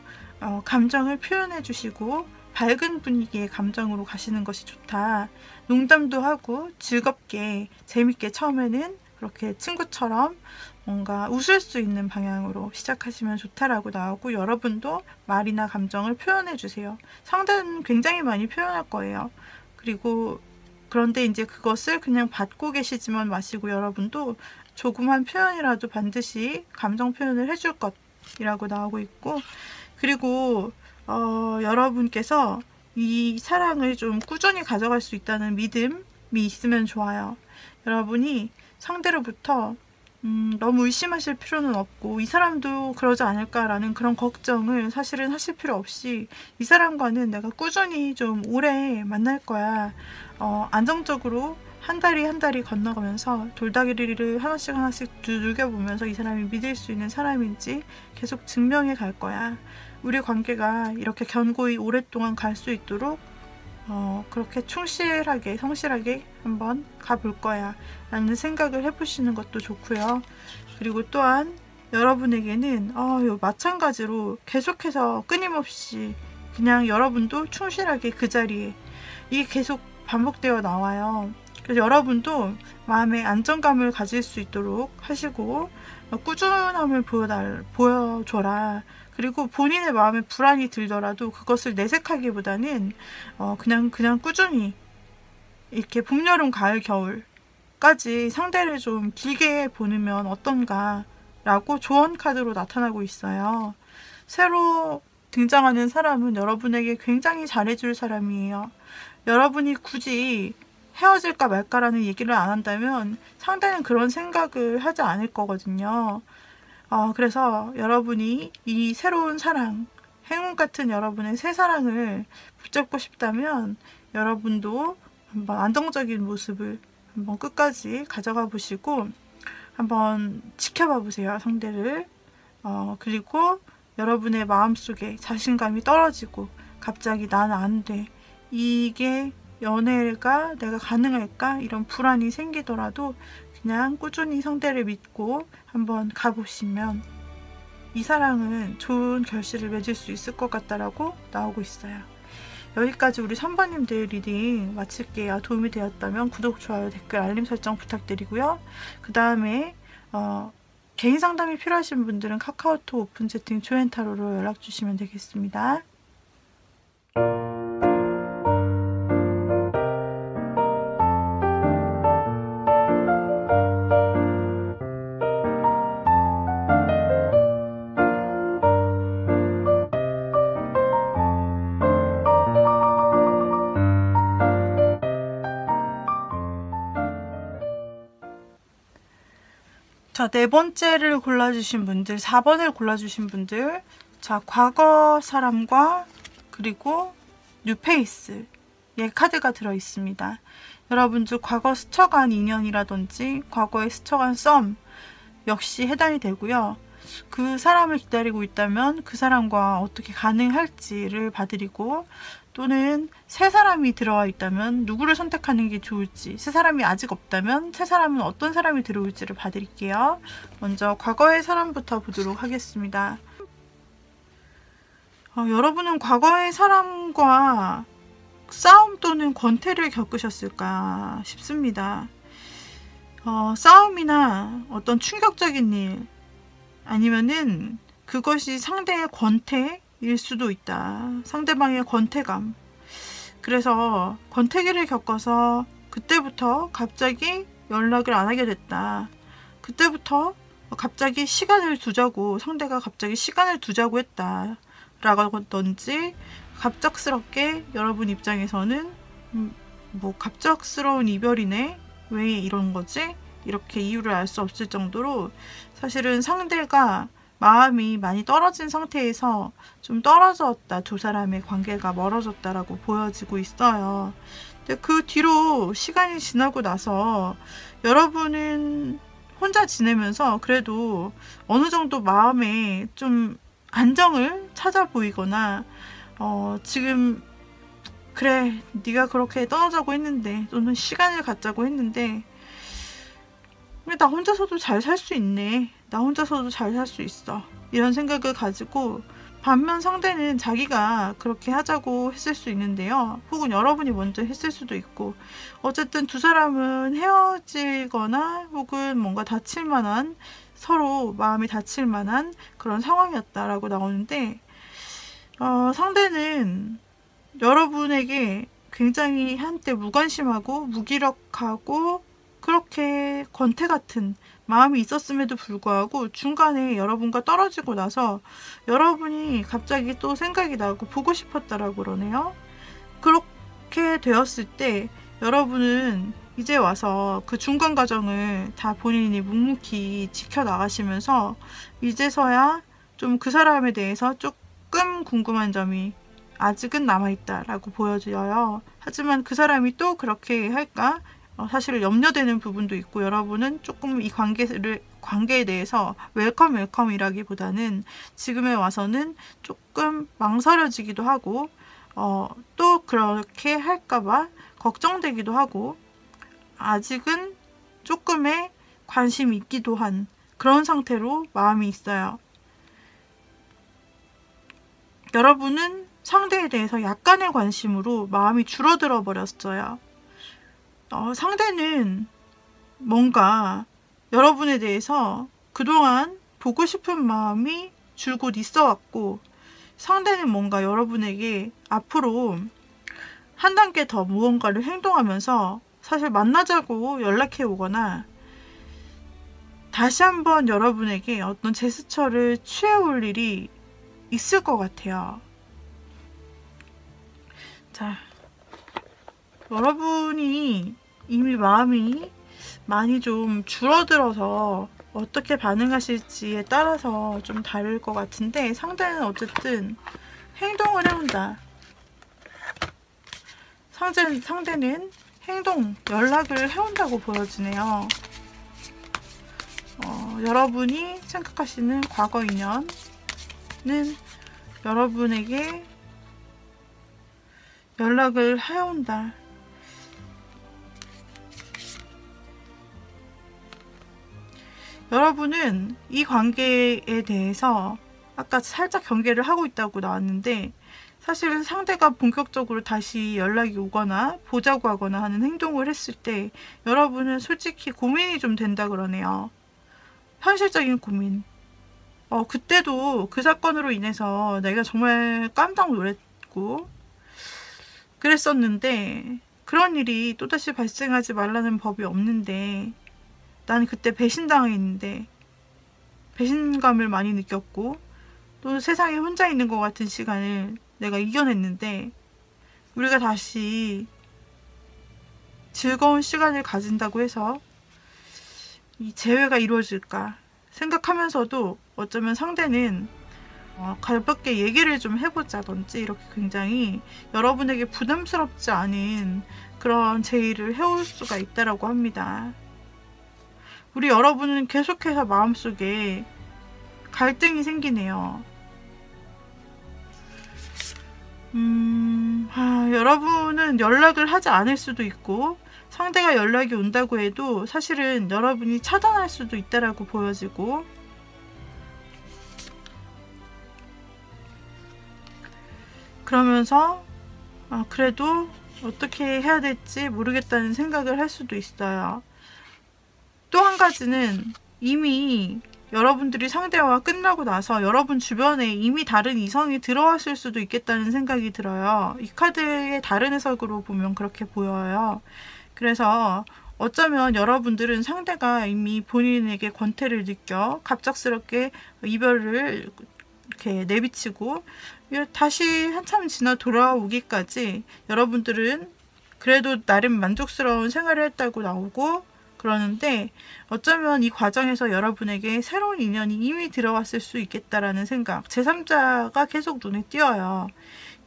감정을 표현해 주시고 밝은 분위기의 감정으로 가시는 것이 좋다. 농담도 하고 즐겁게 재밌게 처음에는 그렇게 친구처럼 뭔가 웃을 수 있는 방향으로 시작하시면 좋다라고 나오고 여러분도 말이나 감정을 표현해 주세요. 상대는 굉장히 많이 표현할 거예요. 그리고 그런데 이제 그것을 그냥 받고 계시지만 마시고 여러분도 조그만 표현이라도 반드시 감정 표현을 해줄 것이라고 나오고 있고 그리고 여러분께서 이 사랑을 좀 꾸준히 가져갈 수 있다는 믿음이 있으면 좋아요. 여러분이 상대로부터 너무 의심하실 필요는 없고 이 사람도 그러지 않을까라는 그런 걱정을 사실은 하실 필요 없이 이 사람과는 내가 꾸준히 좀 오래 만날 거야. 안정적으로 한 달이 건너가면서 돌다리를 하나씩 두들겨보면서 이 사람이 믿을 수 있는 사람인지 계속 증명해 갈 거야. 우리 관계가 이렇게 견고히 오랫동안 갈 수 있도록 그렇게 충실하게 성실하게 한번 가볼 거야 라는 생각을 해보시는 것도 좋고요. 그리고 또한 여러분에게는 마찬가지로 계속해서 끊임없이 그냥 여러분도 충실하게 그 자리에 이게 계속 반복되어 나와요. 그래서 여러분도 마음의 안정감을 가질 수 있도록 하시고 꾸준함을 보여줘라. 그리고 본인의 마음에 불안이 들더라도 그것을 내색하기보다는 그냥 꾸준히 이렇게 봄, 여름, 가을, 겨울까지 상대를 좀 길게 보내면 어떤가 라고 조언 카드로 나타나고 있어요. 새로 등장하는 사람은 여러분에게 굉장히 잘해줄 사람이에요. 여러분이 굳이 헤어질까 말까라는 얘기를 안 한다면 상대는 그런 생각을 하지 않을 거거든요. 그래서 여러분이 이 새로운 사랑, 행운 같은 여러분의 새 사랑을 붙잡고 싶다면 여러분도 한번 안정적인 모습을 한번 끝까지 가져가 보시고 한번 지켜봐 보세요, 상대를. 그리고 여러분의 마음속에 자신감이 떨어지고 갑자기 나는 안 돼. 이게 연애가 내가 가능할까? 이런 불안이 생기더라도 그냥 꾸준히 상대를 믿고 한번 가보시면 이 사랑은 좋은 결실을 맺을 수 있을 것 같다라고 나오고 있어요. 여기까지 우리 3번님들 리딩 마칠게요. 도움이 되었다면 구독, 좋아요, 댓글, 알림 설정 부탁드리고요. 그 다음에 개인 상담이 필요하신 분들은 카카오톡 오픈 채팅 조앤타로로 연락 주시면 되겠습니다. 자, 네 번째를 골라주신 분들, 4번을 골라주신 분들, 자, 과거 사람과 그리고 뉴페이스의 카드가 들어있습니다. 여러분들 과거 스쳐간 인연이라든지 과거에 스쳐간 썸 역시 해당이 되고요. 그 사람을 기다리고 있다면 그 사람과 어떻게 가능할지를 봐드리고 또는 새 사람이 들어와 있다면 누구를 선택하는 게 좋을지, 새 사람이 아직 없다면 새 사람은 어떤 사람이 들어올지를 봐드릴게요. 먼저 과거의 사람부터 보도록 하겠습니다. 여러분은 과거의 사람과 싸움 또는 권태를 겪으셨을까 싶습니다. 싸움이나 어떤 충격적인 일 아니면은 그것이 상대의 권태일 수도 있다. 상대방의 권태감. 그래서 권태기를 겪어서 그때부터 갑자기 연락을 안 하게 됐다. 그때부터 갑자기 시간을 두자고, 상대가 갑자기 시간을 두자고 했다 라든지, 갑작스럽게 여러분 입장에서는 뭐 갑작스러운 이별이네, 왜 이런 거지? 이렇게 이유를 알 수 없을 정도로 사실은 상대가 마음이 많이 떨어진 상태에서 좀 떨어졌다, 두 사람의 관계가 멀어졌다라고 보여지고 있어요. 근데 그 뒤로 시간이 지나고 나서 여러분은 혼자 지내면서 그래도 어느 정도 마음에 좀 안정을 찾아 보이거나 지금 그래, 네가 그렇게 떠나자고 했는데, 또는 시간을 갖자고 했는데, 나 혼자서도 잘 살 수 있네. 나 혼자서도 잘 살 수 있어. 이런 생각을 가지고, 반면 상대는 자기가 그렇게 하자고 했을 수 있는데요. 혹은 여러분이 먼저 했을 수도 있고, 어쨌든 두 사람은 헤어지거나 혹은 뭔가 다칠 만한, 서로 마음이 다칠 만한 그런 상황이었다라고 나오는데, 상대는 여러분에게 굉장히 한때 무관심하고 무기력하고 그렇게 권태 같은 마음이 있었음에도 불구하고 중간에 여러분과 떨어지고 나서 여러분이 갑자기 또 생각이 나고 보고 싶었다라고 그러네요. 그렇게 되었을 때 여러분은 이제 와서 그 중간 과정을 다 본인이 묵묵히 지켜나가시면서 이제서야 좀 그 사람에 대해서 조금 궁금한 점이 아직은 남아있다라고 보여져요. 하지만 그 사람이 또 그렇게 할까? 사실 염려되는 부분도 있고 여러분은 조금 이 관계에 대해서 웰컴이라기보다는 지금에 와서는 조금 망설여지기도 하고 또 그렇게 할까봐 걱정되기도 하고 아직은 조금의 관심이 있기도 한 그런 상태로 마음이 있어요. 여러분은 상대에 대해서 약간의 관심으로 마음이 줄어들어 버렸어요. 상대는 뭔가 여러분에 대해서 그동안 보고 싶은 마음이 줄곧 있어 왔고 상대는 뭔가 여러분에게 앞으로 한 단계 더 무언가를 행동하면서 사실 만나자고 연락해 오거나 다시 한번 여러분에게 어떤 제스처를 취해올 일이 있을 것 같아요. 자, 여러분이 이미 마음이 많이 좀 줄어들어서 어떻게 반응하실지에 따라서 좀 다를 것 같은데 상대는 어쨌든 행동을 해온다. 상대는 연락을 해온다고 보여지네요. 여러분이 생각하시는 과거 인연은 여러분에게 연락을 해온다. 여러분은 이 관계에 대해서 아까 살짝 경계를 하고 있다고 나왔는데 사실 상대가 본격적으로 다시 연락이 오거나 보자고 하거나 하는 행동을 했을 때 여러분은 솔직히 고민이 좀 된다 그러네요. 현실적인 고민. 그때도 그 사건으로 인해서 내가 정말 깜짝 놀랐고 그랬었는데 그런 일이 또다시 발생하지 말라는 법이 없는데 난 그때 배신당했는데 배신감을 많이 느꼈고 또 세상에 혼자 있는 것 같은 시간을 내가 이겨냈는데 우리가 다시 즐거운 시간을 가진다고 해서 이 재회가 이루어질까 생각하면서도 어쩌면 상대는 가볍게 얘기를 좀 해보자든지 이렇게 굉장히 여러분에게 부담스럽지 않은 그런 제의를 해올 수가 있다라고 합니다. 우리 여러분은 계속해서 마음속에 갈등이 생기네요. 여러분은 연락을 하지 않을 수도 있고 상대가 연락이 온다고 해도 사실은 여러분이 차단할 수도 있다라고 보여지고 그러면서 그래도 어떻게 해야 될지 모르겠다는 생각을 할 수도 있어요. 또 한 가지는 이미 여러분들이 상대와 끝나고 나서 여러분 주변에 이미 다른 이성이 들어왔을 수도 있겠다는 생각이 들어요. 이 카드의 다른 해석으로 보면 그렇게 보여요. 그래서 어쩌면 여러분들은 상대가 이미 본인에게 권태를 느껴 갑작스럽게 이별을 이렇게 내비치고 다시 한참 지나 돌아오기까지 여러분들은 그래도 나름 만족스러운 생활을 했다고 나오고 그러는데 어쩌면 이 과정에서 여러분에게 새로운 인연이 이미 들어왔을 수 있겠다라는 생각, 제3자가 계속 눈에 띄어요.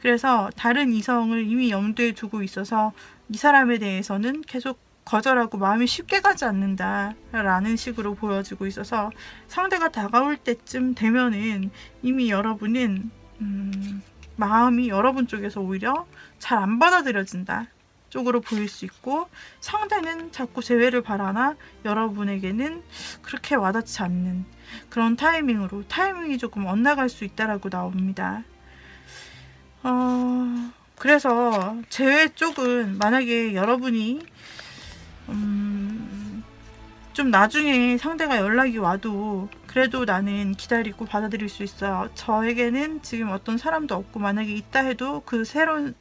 그래서 다른 이성을 이미 염두에 두고 있어서 이 사람에 대해서는 계속 거절하고 마음이 쉽게 가지 않는다라는 식으로 보여지고 있어서 상대가 다가올 때쯤 되면은 이미 여러분은 마음이 여러분 쪽에서 오히려 잘 안 받아들여진다 쪽으로 보일 수 있고, 상대는 자꾸 재회를 바라나 여러분에게는 그렇게 와닿지 않는 그런 타이밍이 조금 엇나갈 수 있다라고 나옵니다. 그래서 재회 쪽은 만약에 여러분이 좀 나중에 상대가 연락이 와도 그래도 나는 기다리고 받아들일 수 있어요. 저에게는 지금 어떤 사람도 없고 만약에 있다 해도 그 새로운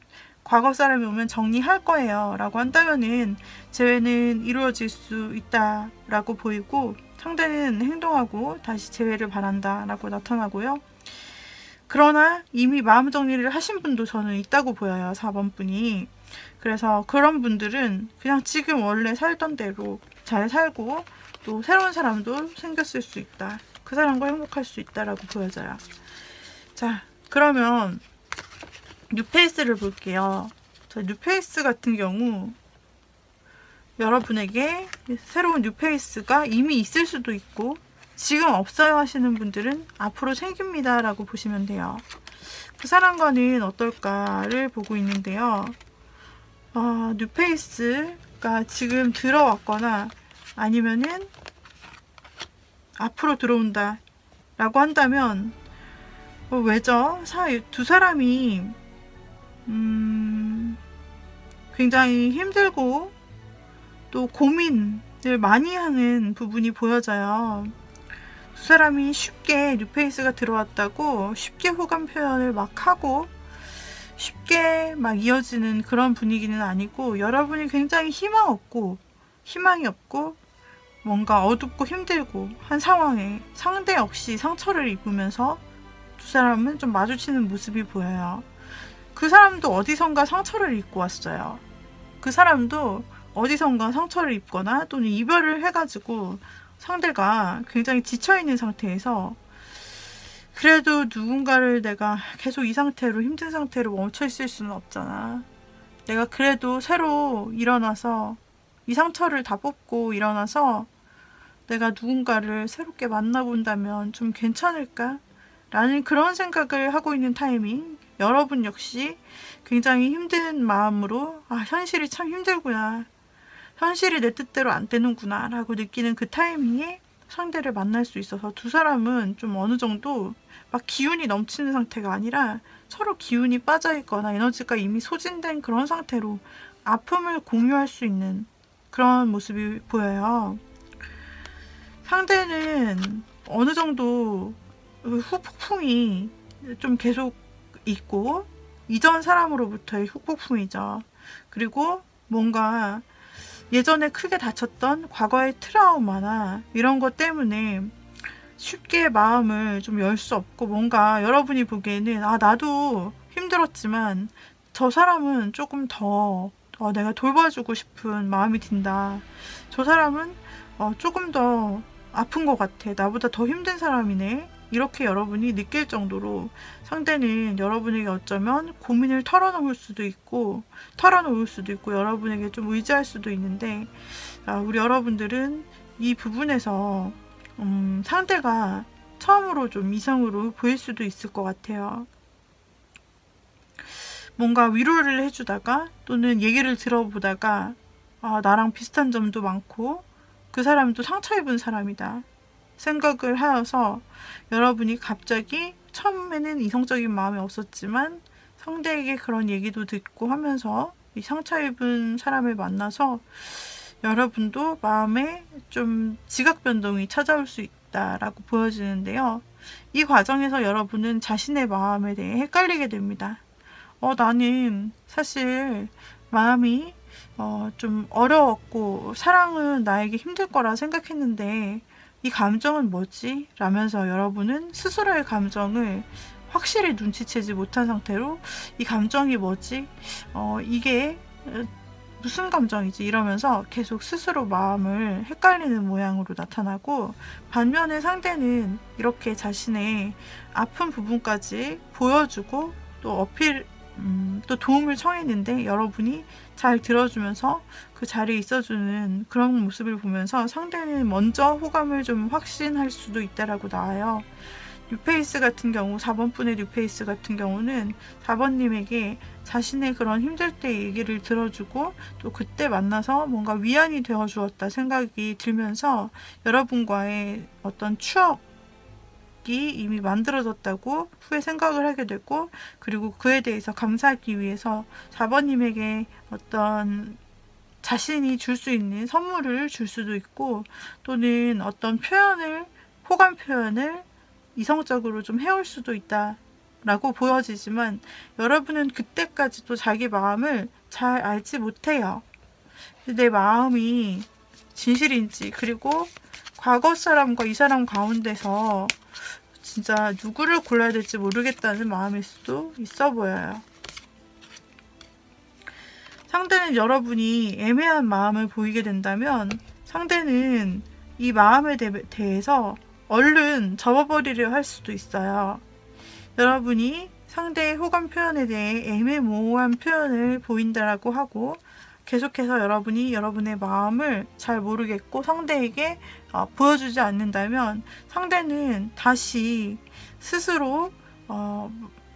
과거 사람이 오면 정리할 거예요 라고 한다면은 재회는 이루어질 수 있다 라고 보이고, 상대는 행동하고 다시 재회를 바란다 라고 나타나고요. 그러나 이미 마음 정리를 하신 분도 저는 있다고 보여요, 4번 분이. 그래서 그런 분들은 그냥 지금 원래 살던 대로 잘 살고 또 새로운 사람도 생겼을 수 있다, 그 사람과 행복할 수 있다라고 보여져요. 자, 그러면 뉴페이스를 볼게요. 자, 뉴페이스 같은 경우 여러분에게 새로운 뉴페이스가 이미 있을 수도 있고 지금 없어요 하시는 분들은 앞으로 생깁니다 라고 보시면 돼요. 그 사람과는 어떨까를 보고 있는데요. 뉴페이스가 지금 들어왔거나 아니면은 앞으로 들어온다 라고 한다면 왜죠? 두 사람이 굉장히 힘들고 또 고민을 많이 하는 부분이 보여져요. 두 사람이 쉽게 뉴페이스가 들어왔다고 쉽게 호감 표현을 막 하고 쉽게 막 이어지는 그런 분위기는 아니고, 여러분이 굉장히 희망이 없고 뭔가 어둡고 힘들고 한 상황에 상대 역시 상처를 입으면서 두 사람은 좀 마주치는 모습이 보여요. 그 사람도 어디선가 상처를 입고 왔어요. 그 사람도 어디선가 상처를 입거나 또는 이별을 해가지고 상대가 굉장히 지쳐있는 상태에서, 그래도 누군가를 내가 계속 이 상태로 힘든 상태로 멈춰있을 수는 없잖아. 내가 그래도 새로 일어나서 이 상처를 다 뽑고 일어나서 내가 누군가를 새롭게 만나본다면 좀 괜찮을까? 라는 그런 생각을 하고 있는 타이밍. 여러분 역시 굉장히 힘든 마음으로 현실이 참 힘들구나, 현실이 내 뜻대로 안 되는구나 라고 느끼는 그 타이밍에 상대를 만날 수 있어서 두 사람은 좀 어느 정도 막 기운이 넘치는 상태가 아니라 서로 기운이 빠져있거나 에너지가 이미 소진된 그런 상태로 아픔을 공유할 수 있는 그런 모습이 보여요. 상대는 어느 정도 후폭풍이 좀 계속 있고, 이전 사람으로부터의 후폭풍이죠. 그리고 뭔가 예전에 크게 다쳤던 과거의 트라우마나 이런 것 때문에 쉽게 마음을 좀 열 수 없고, 뭔가 여러분이 보기에는 나도 힘들었지만 저 사람은 조금 더 내가 돌봐주고 싶은 마음이 든다. 저 사람은 조금 더 아픈 것 같아. 나보다 더 힘든 사람이네. 이렇게 여러분이 느낄 정도로 상대는 여러분에게 어쩌면 고민을 털어놓을 수도 있고 여러분에게 좀 의지할 수도 있는데, 우리 여러분들은 이 부분에서 상대가 처음으로 좀 이성으로 보일 수도 있을 것 같아요. 뭔가 위로를 해주다가 또는 얘기를 들어보다가 나랑 비슷한 점도 많고 그 사람도 상처 입은 사람이다 생각을 하여서 여러분이 갑자기 처음에는 이성적인 마음이 없었지만 상대에게 그런 얘기도 듣고 하면서 이 상처 입은 사람을 만나서 여러분도 마음에 좀 지각 변동이 찾아올 수 있다라고 보여지는데요. 이 과정에서 여러분은 자신의 마음에 대해 헷갈리게 됩니다. 나는 사실 마음이 좀 어려웠고 사랑은 나에게 힘들 거라 생각했는데 이 감정은 뭐지? 라면서 여러분은 스스로의 감정을 확실히 눈치채지 못한 상태로 이 감정이 뭐지? 이게 무슨 감정이지? 이러면서 계속 스스로 마음을 헷갈리는 모양으로 나타나고, 반면에 상대는 이렇게 자신의 아픈 부분까지 보여주고 또 또 도움을 청했는데 여러분이 잘 들어주면서 그 자리에 있어주는 그런 모습을 보면서 상대는 먼저 호감을 좀 확신할 수도 있다라고 나와요. 뉴페이스 같은 경우, 4번 분의 뉴페이스 같은 경우는 4번님에게 자신의 그런 힘들 때 얘기를 들어주고 또 그때 만나서 뭔가 위안이 되어 주었다 생각이 들면서 여러분과의 어떤 추억이 이미 만들어졌다고 후에 생각을 하게 되고, 그리고 그에 대해서 감사하기 위해서 4번님에게 어떤 자신이 줄 수 있는 선물을 줄 수도 있고, 또는 어떤 표현을, 호감 표현을 이성적으로 좀 해올 수도 있다 라고 보여지지만, 여러분은 그때까지도 자기 마음을 잘 알지 못해요. 내 마음이 진실인지, 그리고 과거 사람과 이 사람 가운데서 진짜 누구를 골라야 될지 모르겠다는 마음일 수도 있어 보여요. 상대는 여러분이 애매한 마음을 보이게 된다면 상대는 이 마음에 대해서 얼른 접어버리려 할 수도 있어요. 여러분이 상대의 호감 표현에 대해 애매모호한 표현을 보인다라고 하고 계속해서 여러분이 여러분의 마음을 잘 모르겠고 상대에게 보여주지 않는다면 상대는 다시 스스로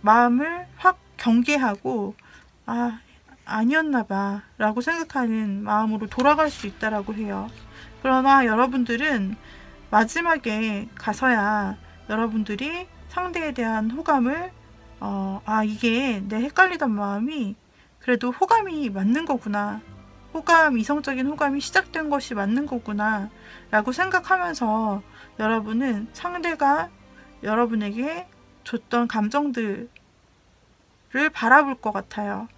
마음을 확 경계하고 아니었나봐 라고 생각하는 마음으로 돌아갈 수 있다라고 해요. 그러나 여러분들은 마지막에 가서야 여러분들이 상대에 대한 호감을 이게 내 헷갈리던 마음이 그래도 호감이 맞는 거구나, 이성적인 호감이 시작된 것이 맞는 거구나 라고 생각하면서 여러분은 상대가 여러분에게 줬던 감정들을 바라볼 것 같아요.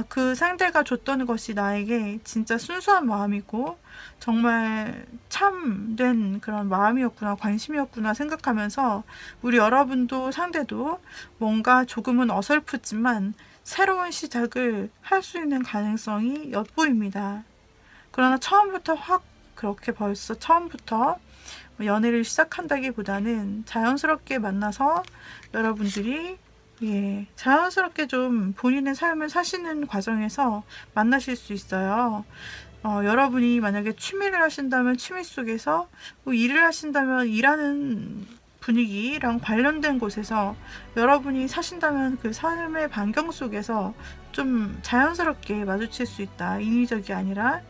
그 상대가 줬던 것이 나에게 진짜 순수한 마음이고 정말 참된 그런 마음이었구나, 관심이었구나 생각하면서 우리 여러분도 상대도 뭔가 조금은 어설프지만 새로운 시작을 할 수 있는 가능성이 엿보입니다. 그러나 처음부터 확 그렇게 벌써 처음부터 연애를 시작한다기보다는 자연스럽게 만나서 여러분들이 자연스럽게 좀 본인의 삶을 사시는 과정에서 만나실 수 있어요. 여러분이 만약에 취미를 하신다면 취미 속에서, 일을 하신다면 일하는 분위기랑 관련된 곳에서, 여러분이 사신다면 그 삶의 반경 속에서 좀 자연스럽게 마주칠 수 있다. 인위적이 아니라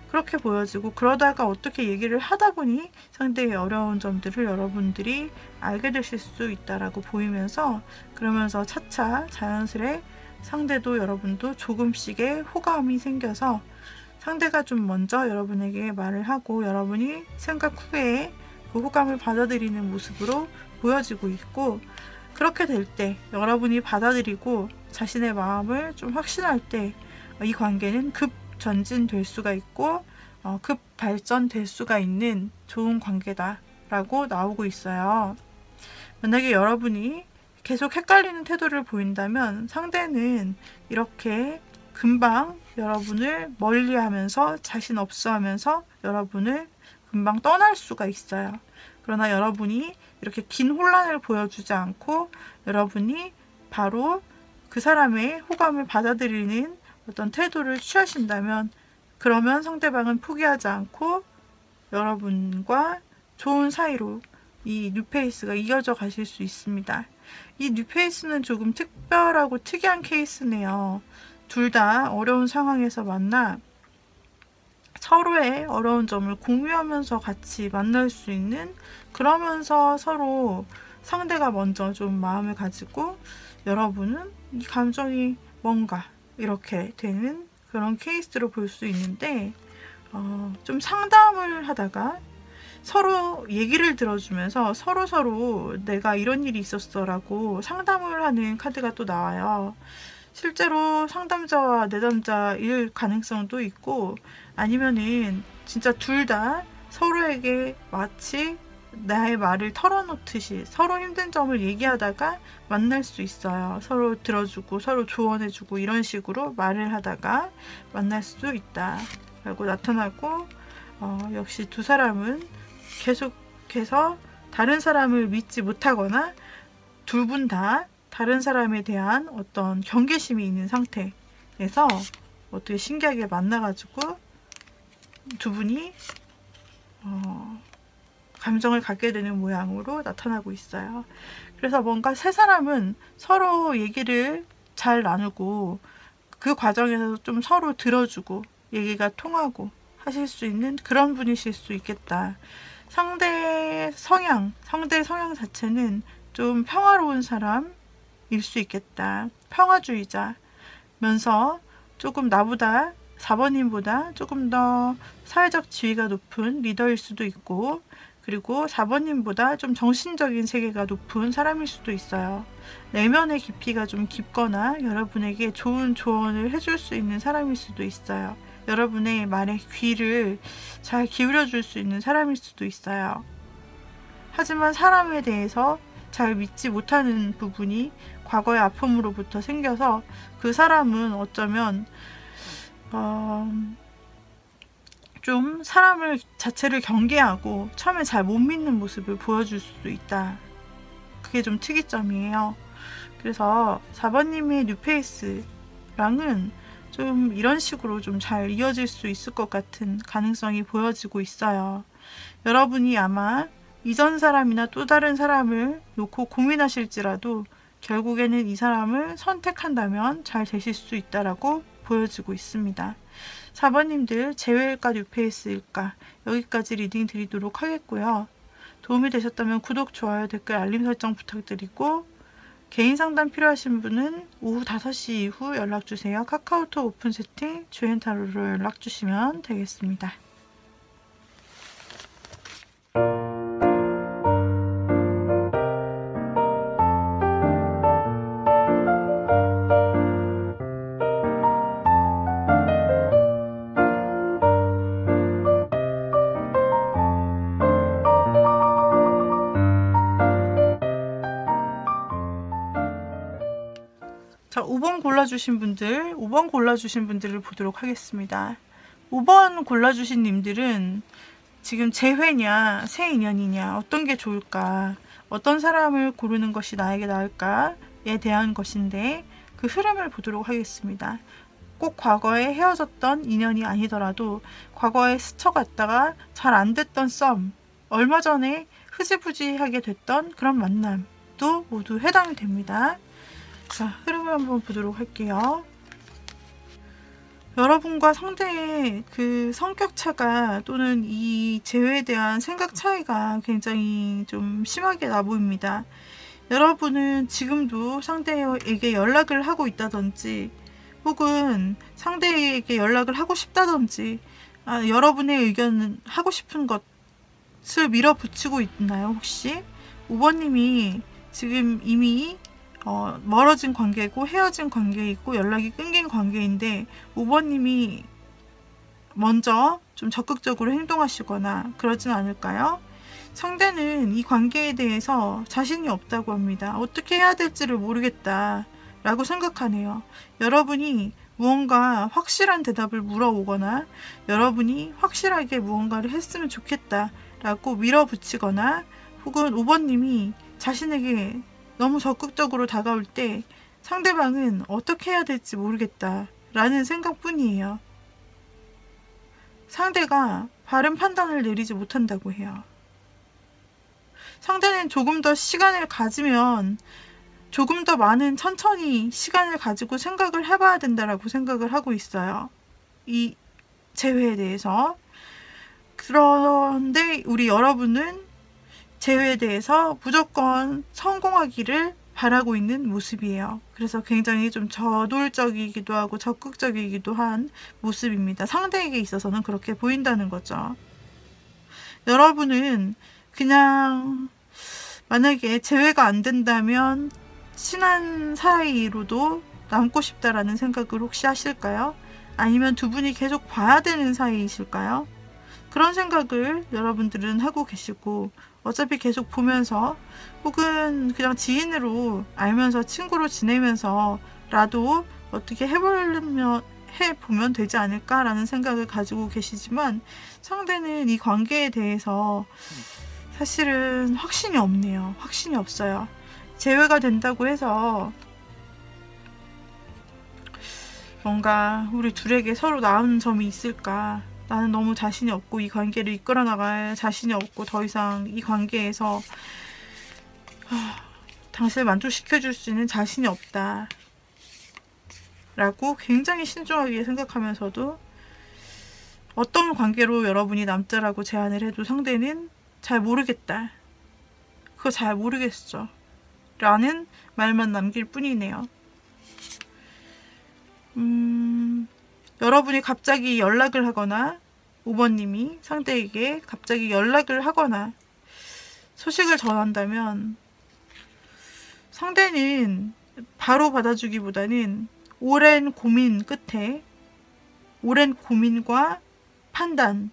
그렇게 보여지고, 그러다가 어떻게 얘기를 하다 보니 상대의 어려운 점들을 여러분들이 알게 되실 수 있다라고 보이면서, 그러면서 차차 자연스레 상대도 여러분도 조금씩의 호감이 생겨서 상대가 좀 먼저 여러분에게 말을 하고 여러분이 생각 후에 그 호감을 받아들이는 모습으로 보여지고 있고, 그렇게 될 때 여러분이 받아들이고 자신의 마음을 좀 확신할 때 이 관계는 급 전진될 수가 있고 급 발전될 수가 있는 좋은 관계다 라고 나오고 있어요. 만약에 여러분이 계속 헷갈리는 태도를 보인다면 상대는 이렇게 금방 여러분을 멀리하면서 자신 없어하면서 여러분을 금방 떠날 수가 있어요. 그러나 여러분이 이렇게 긴 혼란을 보여주지 않고 여러분이 바로 그 사람의 호감을 받아들이는 어떤 태도를 취하신다면, 그러면 상대방은 포기하지 않고 여러분과 좋은 사이로 이 뉴페이스가 이어져 가실 수 있습니다. 이 뉴페이스는 조금 특별하고 특이한 케이스네요. 둘 다 어려운 상황에서 만나 서로의 어려운 점을 공유하면서 같이 만날 수 있는, 그러면서 서로 상대가 먼저 좀 마음을 가지고 여러분은 이 감정이 뭔가 이렇게 되는 그런 케이스로 볼 수 있는데, 좀 상담을 하다가 서로 얘기를 들어주면서 서로 내가 이런 일이 있었어 라고 상담을 하는 카드가 또 나와요. 실제로 상담자와 내담자일 가능성도 있고, 아니면은 진짜 둘 다 서로에게 마치 나의 말을 털어놓듯이 서로 힘든 점을 얘기하다가 만날 수 있어요. 서로 들어주고 서로 조언해주고 이런 식으로 말을 하다가 만날 수 있다 라고 나타나고, 역시 두 사람은 계속해서 다른 사람을 믿지 못하거나 둘 분 다 다른 사람에 대한 어떤 경계심이 있는 상태에서 어떻게 신기하게 만나가지고 두 분이 감정을 갖게 되는 모양으로 나타나고 있어요. 그래서 뭔가 세 사람은 서로 얘기를 잘 나누고 그 과정에서 좀 서로 들어주고 얘기가 통하고 하실 수 있는 그런 분이실 수 있겠다. 상대 성향 자체는 좀 평화로운 사람일 수 있겠다. 평화주의자면서 조금 나보다 4번님보다 조금 더 사회적 지위가 높은 리더일 수도 있고, 그리고 4번님보다 좀 정신적인 세계가 높은 사람일 수도 있어요. 내면의 깊이가 좀 깊거나 여러분에게 좋은 조언을 해줄 수 있는 사람일 수도 있어요. 여러분의 말에 귀를 잘 기울여 줄 수 있는 사람일 수도 있어요. 하지만 사람에 대해서 잘 믿지 못하는 부분이 과거의 아픔으로부터 생겨서 그 사람은 어쩌면 좀 사람을 자체를 경계하고 처음에 잘 못 믿는 모습을 보여줄 수도 있다. 그게 좀 특이점이에요. 그래서 4번님의 뉴페이스랑은 좀 이런 식으로 좀 잘 이어질 수 있을 것 같은 가능성이 보여지고 있어요. 여러분이 아마 이전 사람이나 또 다른 사람을 놓고 고민하실지라도 결국에는 이 사람을 선택한다면 잘 되실 수 있다라고 보여지고 있습니다. 4번님들 제외일까 뉴페이스일까 여기까지 리딩 드리도록 하겠고요. 도움이 되셨다면 구독, 좋아요, 댓글, 알림 설정 부탁드리고 개인 상담 필요하신 분은 오후 5시 이후 연락주세요. 카카오톡 오픈 채팅 주엔타로로 연락주시면 되겠습니다. 자, 5번 골라주신 분들을 보도록 하겠습니다. 5번 골라주신 님들은 지금 재회냐 새 인연이냐 어떤 게 좋을까, 어떤 사람을 고르는 것이 나에게 나을까에 대한 것인데 그 흐름을 보도록 하겠습니다. 꼭 과거에 헤어졌던 인연이 아니더라도 과거에 스쳐갔다가 잘 안 됐던 썸, 얼마 전에 흐지부지하게 됐던 그런 만남도 모두 해당이 됩니다. 자, 흐름을 한번 보도록 할게요. 여러분과 상대의 그 성격 차가 또는 이 재회에 대한 생각 차이가 굉장히 좀 심하게 나 보입니다. 여러분은 지금도 상대에게 연락을 하고 있다든지 혹은 상대에게 연락을 하고 싶다든지 여러분의 의견은 하고 싶은 것을 밀어붙이고 있나요? 혹시 5번님이 지금 이미 멀어진 관계고 헤어진 관계이고 연락이 끊긴 관계인데 5번님이 먼저 좀 적극적으로 행동하시거나 그러진 않을까요? 상대는 이 관계에 대해서 자신이 없다고 합니다. 어떻게 해야 될지를 모르겠다 라고 생각하네요. 여러분이 무언가 확실한 대답을 물어오거나 여러분이 확실하게 무언가를 했으면 좋겠다 라고 밀어붙이거나 혹은 5번님이 자신에게 너무 적극적으로 다가올 때 상대방은 어떻게 해야 될지 모르겠다 라는 생각뿐이에요. 상대가 바른 판단을 내리지 못한다고 해요. 상대는 조금 더 시간을 가지면 조금 더 많은 천천히 시간을 가지고 생각을 해봐야 된다라고 생각을 하고 있어요. 이 재회에 대해서. 그런데 우리 여러분은 재회에 대해서 무조건 성공하기를 바라고 있는 모습이에요. 그래서 굉장히 좀 저돌적이기도 하고 적극적이기도 한 모습입니다. 상대에게 있어서는 그렇게 보인다는 거죠. 여러분은 그냥 만약에 재회가 안 된다면 친한 사이로도 남고 싶다라는 생각을 혹시 하실까요? 아니면 두 분이 계속 봐야 되는 사이이실까요? 그런 생각을 여러분들은 하고 계시고 어차피 계속 보면서 혹은 그냥 지인으로 알면서 친구로 지내면서라도 어떻게 해보면 되지 않을까라는 생각을 가지고 계시지만 상대는 이 관계에 대해서 사실은 확신이 없네요. 확신이 없어요. 재회가 된다고 해서 뭔가 우리 둘에게 서로 나은 점이 있을까, 나는 너무 자신이 없고 이 관계를 이끌어 나갈 자신이 없고 더 이상 이 관계에서 당신을 만족시켜줄 수 있는 자신이 없다 라고 굉장히 신중하게 생각하면서도 어떤 관계로 여러분이 남자라고 제안을 해도 상대는 잘 모르겠다, 그거 잘 모르겠어 라는 말만 남길 뿐이네요. 여러분이 갑자기 연락을 하거나 5번님이 상대에게 갑자기 연락을 하거나 소식을 전한다면 상대는 바로 받아주기보다는 오랜 고민 끝에, 오랜 고민과 판단,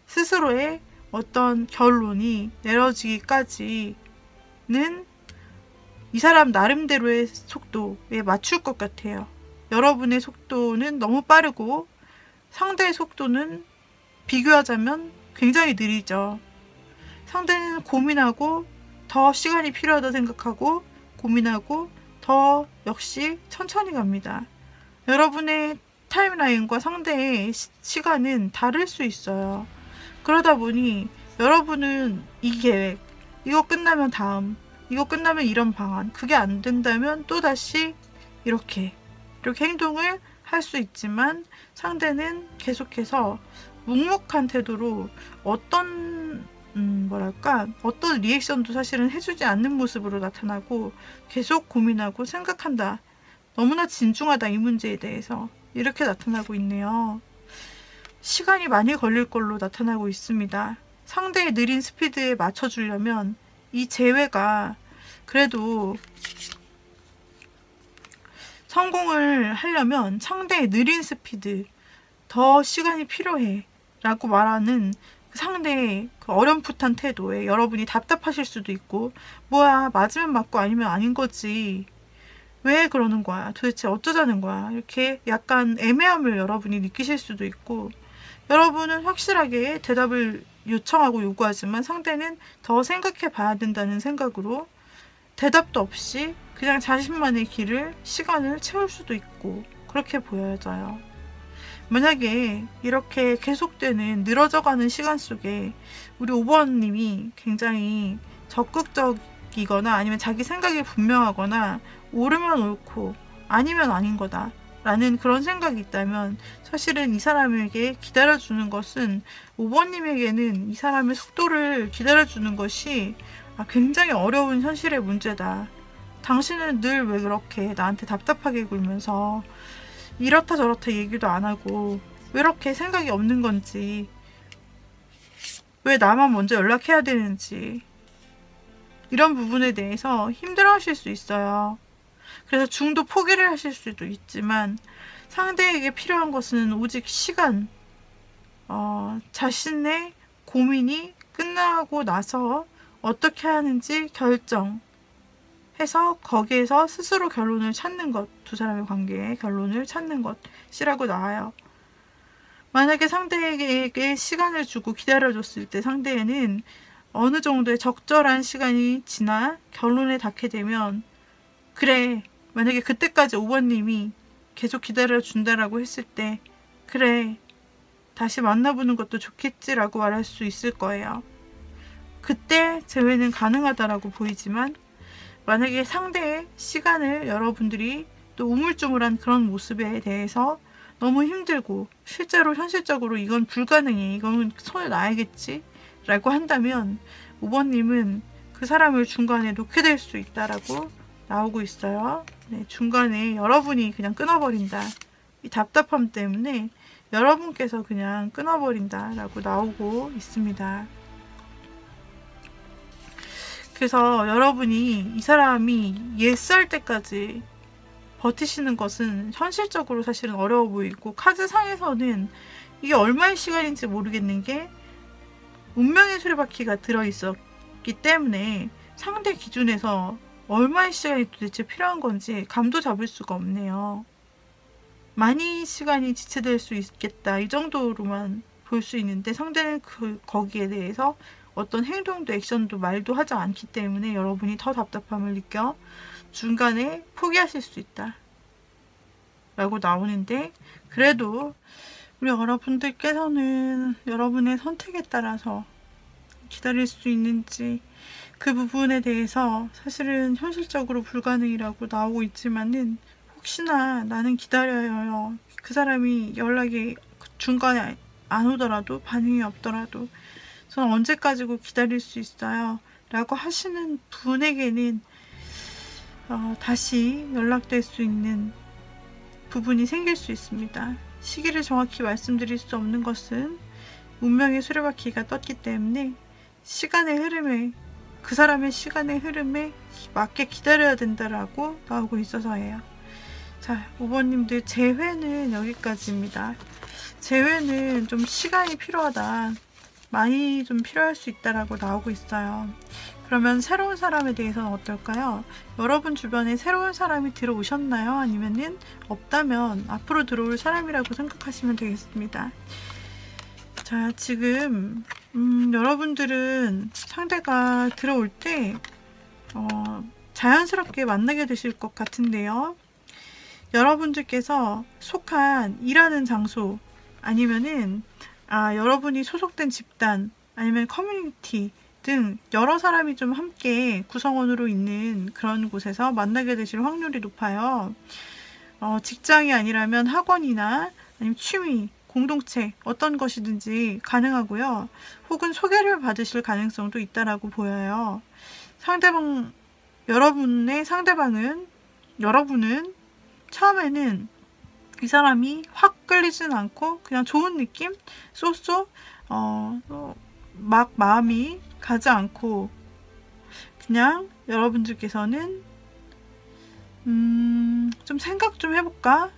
스스로의 어떤 결론이 내려지기까지는 이 사람 나름대로의 속도에 맞출 것 같아요. 여러분의 속도는 너무 빠르고 상대의 속도는 비교하자면 굉장히 느리죠. 상대는 고민하고 더 시간이 필요하다 생각하고 고민하고 더 역시 천천히 갑니다. 여러분의 타임라인과 상대의 시간은 다를 수 있어요. 그러다 보니 여러분은 이 계획, 이거 끝나면 다음, 이거 끝나면 이런 방안, 그게 안 된다면 또다시 이렇게 행동을 할 수 있지만 상대는 계속해서 묵묵한 태도로 어떤 어떤 리액션도 사실은 해주지 않는 모습으로 나타나고 계속 고민하고 생각한다, 너무나 진중하다 이 문제에 대해서, 이렇게 나타나고 있네요. 시간이 많이 걸릴 걸로 나타나고 있습니다. 상대의 느린 스피드에 맞춰주려면 이 재회가 그래도 성공을 하려면 상대의 느린 스피드, 더 시간이 필요해 라고 말하는 상대의 그 어렴풋한 태도에 여러분이 답답하실 수도 있고, 뭐야 맞으면 맞고 아니면 아닌 거지, 왜 그러는 거야, 도대체 어쩌자는 거야, 이렇게 약간 애매함을 여러분이 느끼실 수도 있고, 여러분은 확실하게 대답을 요청하고 요구하지만 상대는 더 생각해 봐야 된다는 생각으로 대답도 없이 그냥 자신만의 길을, 시간을 채울 수도 있고, 그렇게 보여져요. 만약에 이렇게 계속되는 늘어져가는 시간 속에 우리 5번님이 굉장히 적극적이거나 아니면 자기 생각이 분명하거나 옳으면 옳고 아니면 아닌 거다 라는 그런 생각이 있다면 사실은 이 사람에게 기다려주는 것은, 5번님에게는 이 사람의 속도를 기다려주는 것이 굉장히 어려운 현실의 문제다. 당신은 늘 왜 그렇게 나한테 답답하게 굴면서 이렇다 저렇다 얘기도 안 하고 왜 이렇게 생각이 없는 건지, 왜 나만 먼저 연락해야 되는지, 이런 부분에 대해서 힘들어 하실 수 있어요. 그래서 중도 포기를 하실 수도 있지만 상대에게 필요한 것은 오직 시간, 자신의 고민이 끝나고 나서 어떻게 하는지 결정해서 거기에서 스스로 결론을 찾는 것, 두 사람의 관계에 결론을 찾는 것이라고 나와요. 만약에 상대에게 시간을 주고 기다려줬을 때 상대에는 어느 정도의 적절한 시간이 지나 결론에 닿게 되면, 그래, 만약에 그때까지 5번님이 계속 기다려준다라고 했을 때 그래, 다시 만나보는 것도 좋겠지라고 말할 수 있을 거예요. 그때 재회는 가능하다라고 보이지만, 만약에 상대의 시간을 여러분들이 또 우물쭈물한 그런 모습에 대해서 너무 힘들고 실제로 현실적으로 이건 불가능해, 이건 손을 놔야겠지 라고 한다면 5번님은 그 사람을 중간에 놓게 될 수 있다라고 나오고 있어요. 네, 중간에 여러분이 그냥 끊어버린다, 이 답답함 때문에 여러분께서 그냥 끊어버린다 라고 나오고 있습니다. 그래서 여러분이 이 사람이 예스할 때까지 버티시는 것은 현실적으로 사실은 어려워 보이고, 카드상에서는 이게 얼마의 시간인지 모르겠는 게 운명의 수레바퀴가 들어있었기 때문에 상대 기준에서 얼마의 시간이 도대체 필요한 건지 감도 잡을 수가 없네요. 많이 시간이 지체될 수 있겠다, 이 정도로만 볼 수 있는데 상대는 거기에 대해서 어떤 행동도 액션도 말도 하지 않기 때문에 여러분이 더 답답함을 느껴 중간에 포기하실 수 있다 라고 나오는데, 그래도 우리 여러분들께서는 여러분의 선택에 따라서 기다릴 수 있는지 그 부분에 대해서 사실은 현실적으로 불가능이라고 나오고 있지만은 혹시나 나는 기다려요. 그 사람이 연락이 중간에 안 오더라도 반응이 없더라도 저는 언제까지고 기다릴 수 있어요. 라고 하시는 분에게는 다시 연락될 수 있는 부분이 생길 수 있습니다. 시기를 정확히 말씀드릴 수 없는 것은 운명의 수레바퀴가 떴기 때문에 시간의 흐름에 그 사람의 시간의 흐름에 맞게 기다려야 된다라고 나오고 있어서예요. 자, 5번님들 재회는 여기까지입니다. 재회는 좀 시간이 필요하다. 많이 좀 필요할 수 있다라고 나오고 있어요. 그러면 새로운 사람에 대해서는 어떨까요? 여러분 주변에 새로운 사람이 들어오셨나요? 아니면은 없다면 앞으로 들어올 사람이라고 생각하시면 되겠습니다. 자, 지금 여러분들은 상대가 들어올 때 자연스럽게 만나게 되실 것 같은데요. 여러분들께서 속한 일하는 장소 아니면은 여러분이 소속된 집단 아니면 커뮤니티 등 여러 사람이 좀 함께 구성원으로 있는 그런 곳에서 만나게 되실 확률이 높아요. 직장이 아니라면 학원이나 아니면 취미, 공동체 어떤 것이든지 가능하고요. 혹은 소개를 받으실 가능성도 있다라고 보여요. 여러분은 처음에는 이 사람이 확 끌리진 않고 그냥 좋은 느낌? 쏘쏘? 막 마음이 가지 않고 그냥 여러분들께서는 좀 생각 좀 해볼까?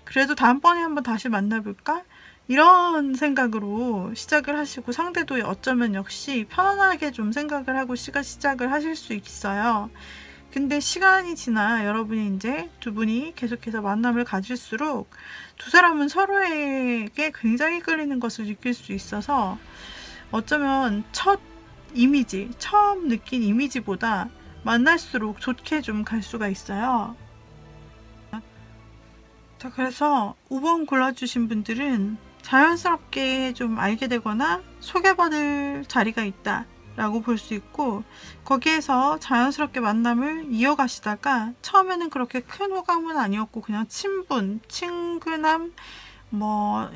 그래도 다음번에 한번 다시 만나볼까? 이런 생각으로 시작을 하시고 상대도 어쩌면 역시 편안하게 좀 생각을 하고 시작을 하실 수 있어요. 근데 시간이 지나 여러분이 이제 두 분이 계속해서 만남을 가질수록 두 사람은 서로에게 굉장히 끌리는 것을 느낄 수 있어서 어쩌면 처음 느낀 이미지보다 만날수록 좋게 좀 갈 수가 있어요. 자, 그래서 5번 골라주신 분들은 자연스럽게 좀 알게 되거나 소개받을 자리가 있다 라고 볼 수 있고, 거기에서 자연스럽게 만남을 이어가시다가 처음에는 그렇게 큰 호감은 아니었고 그냥 친근함,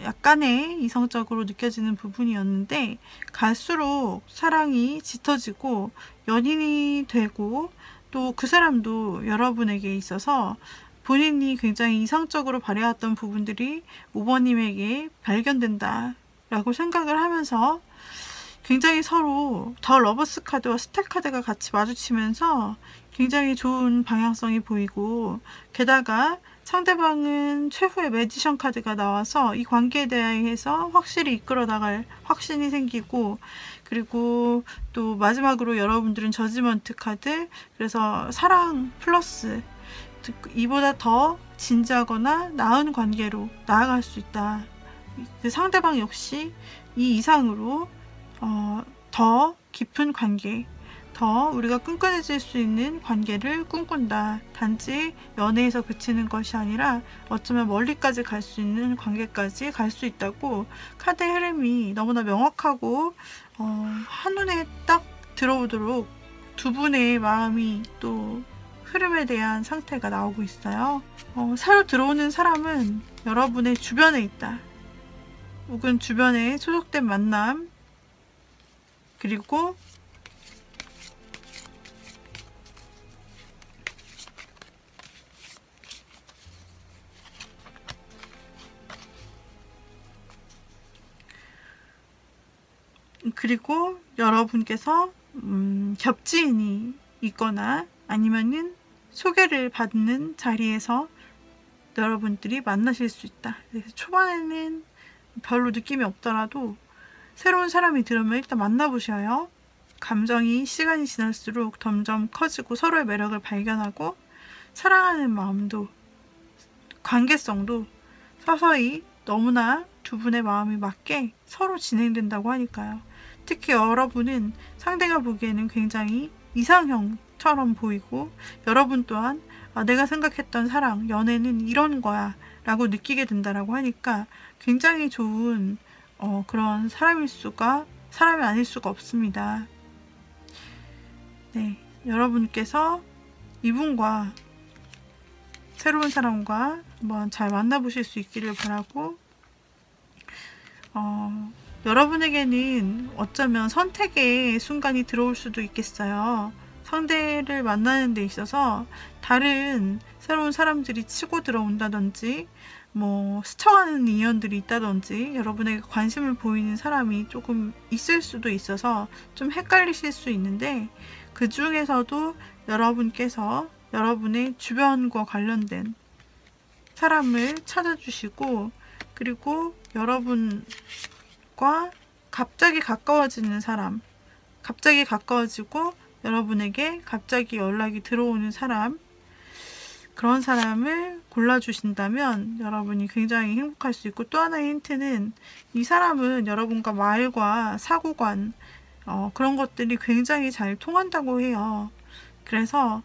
약간의 이성적으로 느껴지는 부분이었는데 갈수록 사랑이 짙어지고 연인이 되고 또 그 사람도 여러분에게 있어서 본인이 굉장히 이상적으로 바래왔던 부분들이 5번님에게 발견된다 라고 생각을 하면서 굉장히 서로 더 러버스 카드와 스택 카드가 같이 마주치면서 굉장히 좋은 방향성이 보이고, 게다가 상대방은 최후의 매지션 카드가 나와서 이 관계에 대해서 확실히 이끌어 나갈 확신이 생기고, 그리고 또 마지막으로 여러분들은 저지먼트 카드, 그래서 사랑 플러스 이보다 더 진지하거나 나은 관계로 나아갈 수 있다. 그 상대방 역시 이 이상으로 더 깊은 관계, 더 우리가 끈끈해질 수 있는 관계를 꿈꾼다. 단지 연애에서 그치는 것이 아니라 어쩌면 멀리까지 갈 수 있는 관계까지 갈 수 있다고 카드의 흐름이 너무나 명확하고 한눈에 딱 들어오도록 두 분의 마음이 또 흐름에 대한 상태가 나오고 있어요. 새로 들어오는 사람은 여러분의 주변에 있다. 혹은 주변에 소속된 만남, 그리고 여러분께서 겹지인이 있거나 아니면은 소개를 받는 자리에서 여러분들이 만나실 수 있다. 그래서 초반에는 별로 느낌이 없더라도 새로운 사람이 들으면 일단 만나보셔요. 감정이 시간이 지날수록 점점 커지고 서로의 매력을 발견하고 사랑하는 마음도, 관계성도 서서히 너무나 두 분의 마음이 맞게 서로 진행된다고 하니까요. 특히 여러분은 상대가 보기에는 굉장히 이상형 행복처럼 보이고, 여러분 또한 내가 생각했던 사랑, 연애는 이런 거야 라고 느끼게 된다라고 하니까 굉장히 좋은 그런 사람이 아닐 수가 없습니다. 네, 여러분께서 이분과 새로운 사람과 한번 잘 만나보실 수 있기를 바라고, 여러분에게는 어쩌면 선택의 순간이 들어올 수도 있겠어요. 상대를 만나는 데 있어서 다른 새로운 사람들이 치고 들어온다든지, 스쳐가는 인연들이 있다든지, 여러분에게 관심을 보이는 사람이 조금 있을 수도 있어서 좀 헷갈리실 수 있는데, 그 중에서도 여러분께서 여러분의 주변과 관련된 사람을 찾아주시고, 그리고 여러분과 갑자기 가까워지는 사람, 갑자기 가까워지고 여러분에게 갑자기 연락이 들어오는 사람, 그런 사람을 골라주신다면 여러분이 굉장히 행복할 수 있고, 또 하나의 힌트는 이 사람은 여러분과 말과 사고관, 그런 것들이 굉장히 잘 통한다고 해요. 그래서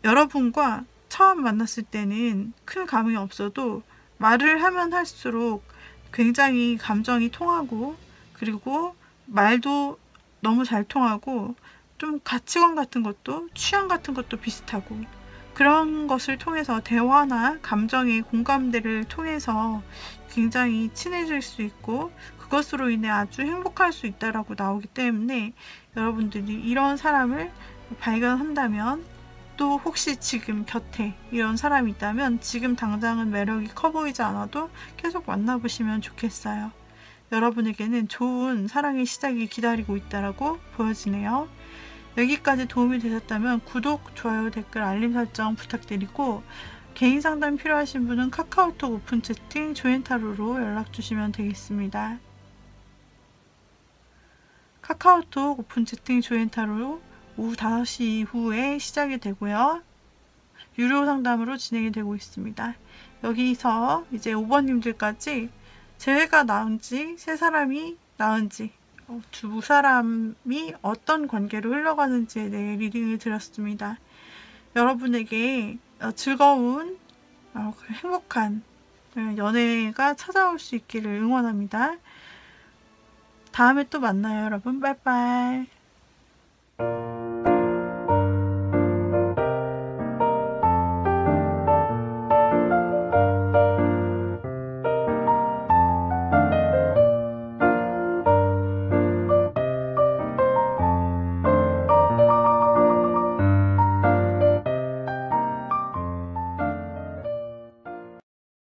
여러분과 처음 만났을 때는 큰 감흥이 없어도 말을 하면 할수록 굉장히 감정이 통하고, 그리고 말도 너무 잘 통하고, 좀 가치관 같은 것도, 취향 같은 것도 비슷하고, 그런 것을 통해서 대화나 감정의 공감대를 통해서 굉장히 친해질 수 있고, 그것으로 인해 아주 행복할 수 있다라고 나오기 때문에, 여러분들이 이런 사람을 발견한다면, 또 혹시 지금 곁에 이런 사람이 있다면 지금 당장은 매력이 커 보이지 않아도 계속 만나보시면 좋겠어요. 여러분에게는 좋은 사랑의 시작이 기다리고 있다라고 보여지네요. 여기까지 도움이 되셨다면 구독, 좋아요, 댓글, 알림 설정 부탁드리고, 개인 상담 필요하신 분은 카카오톡 오픈 채팅 조앤타로로 연락 주시면 되겠습니다. 카카오톡 오픈 채팅 조앤타로 오후 5시 이후에 시작이 되고요. 유료 상담으로 진행이 되고 있습니다. 여기서 이제 5번님들까지 재회가 나은지, 새 사람이 나은지, 두 사람이 어떤 관계로 흘러가는지에 대해 리딩을 드렸습니다. 여러분에게 즐거운, 행복한 연애가 찾아올 수 있기를 응원합니다. 다음에 또 만나요, 여러분. 빠이빠이.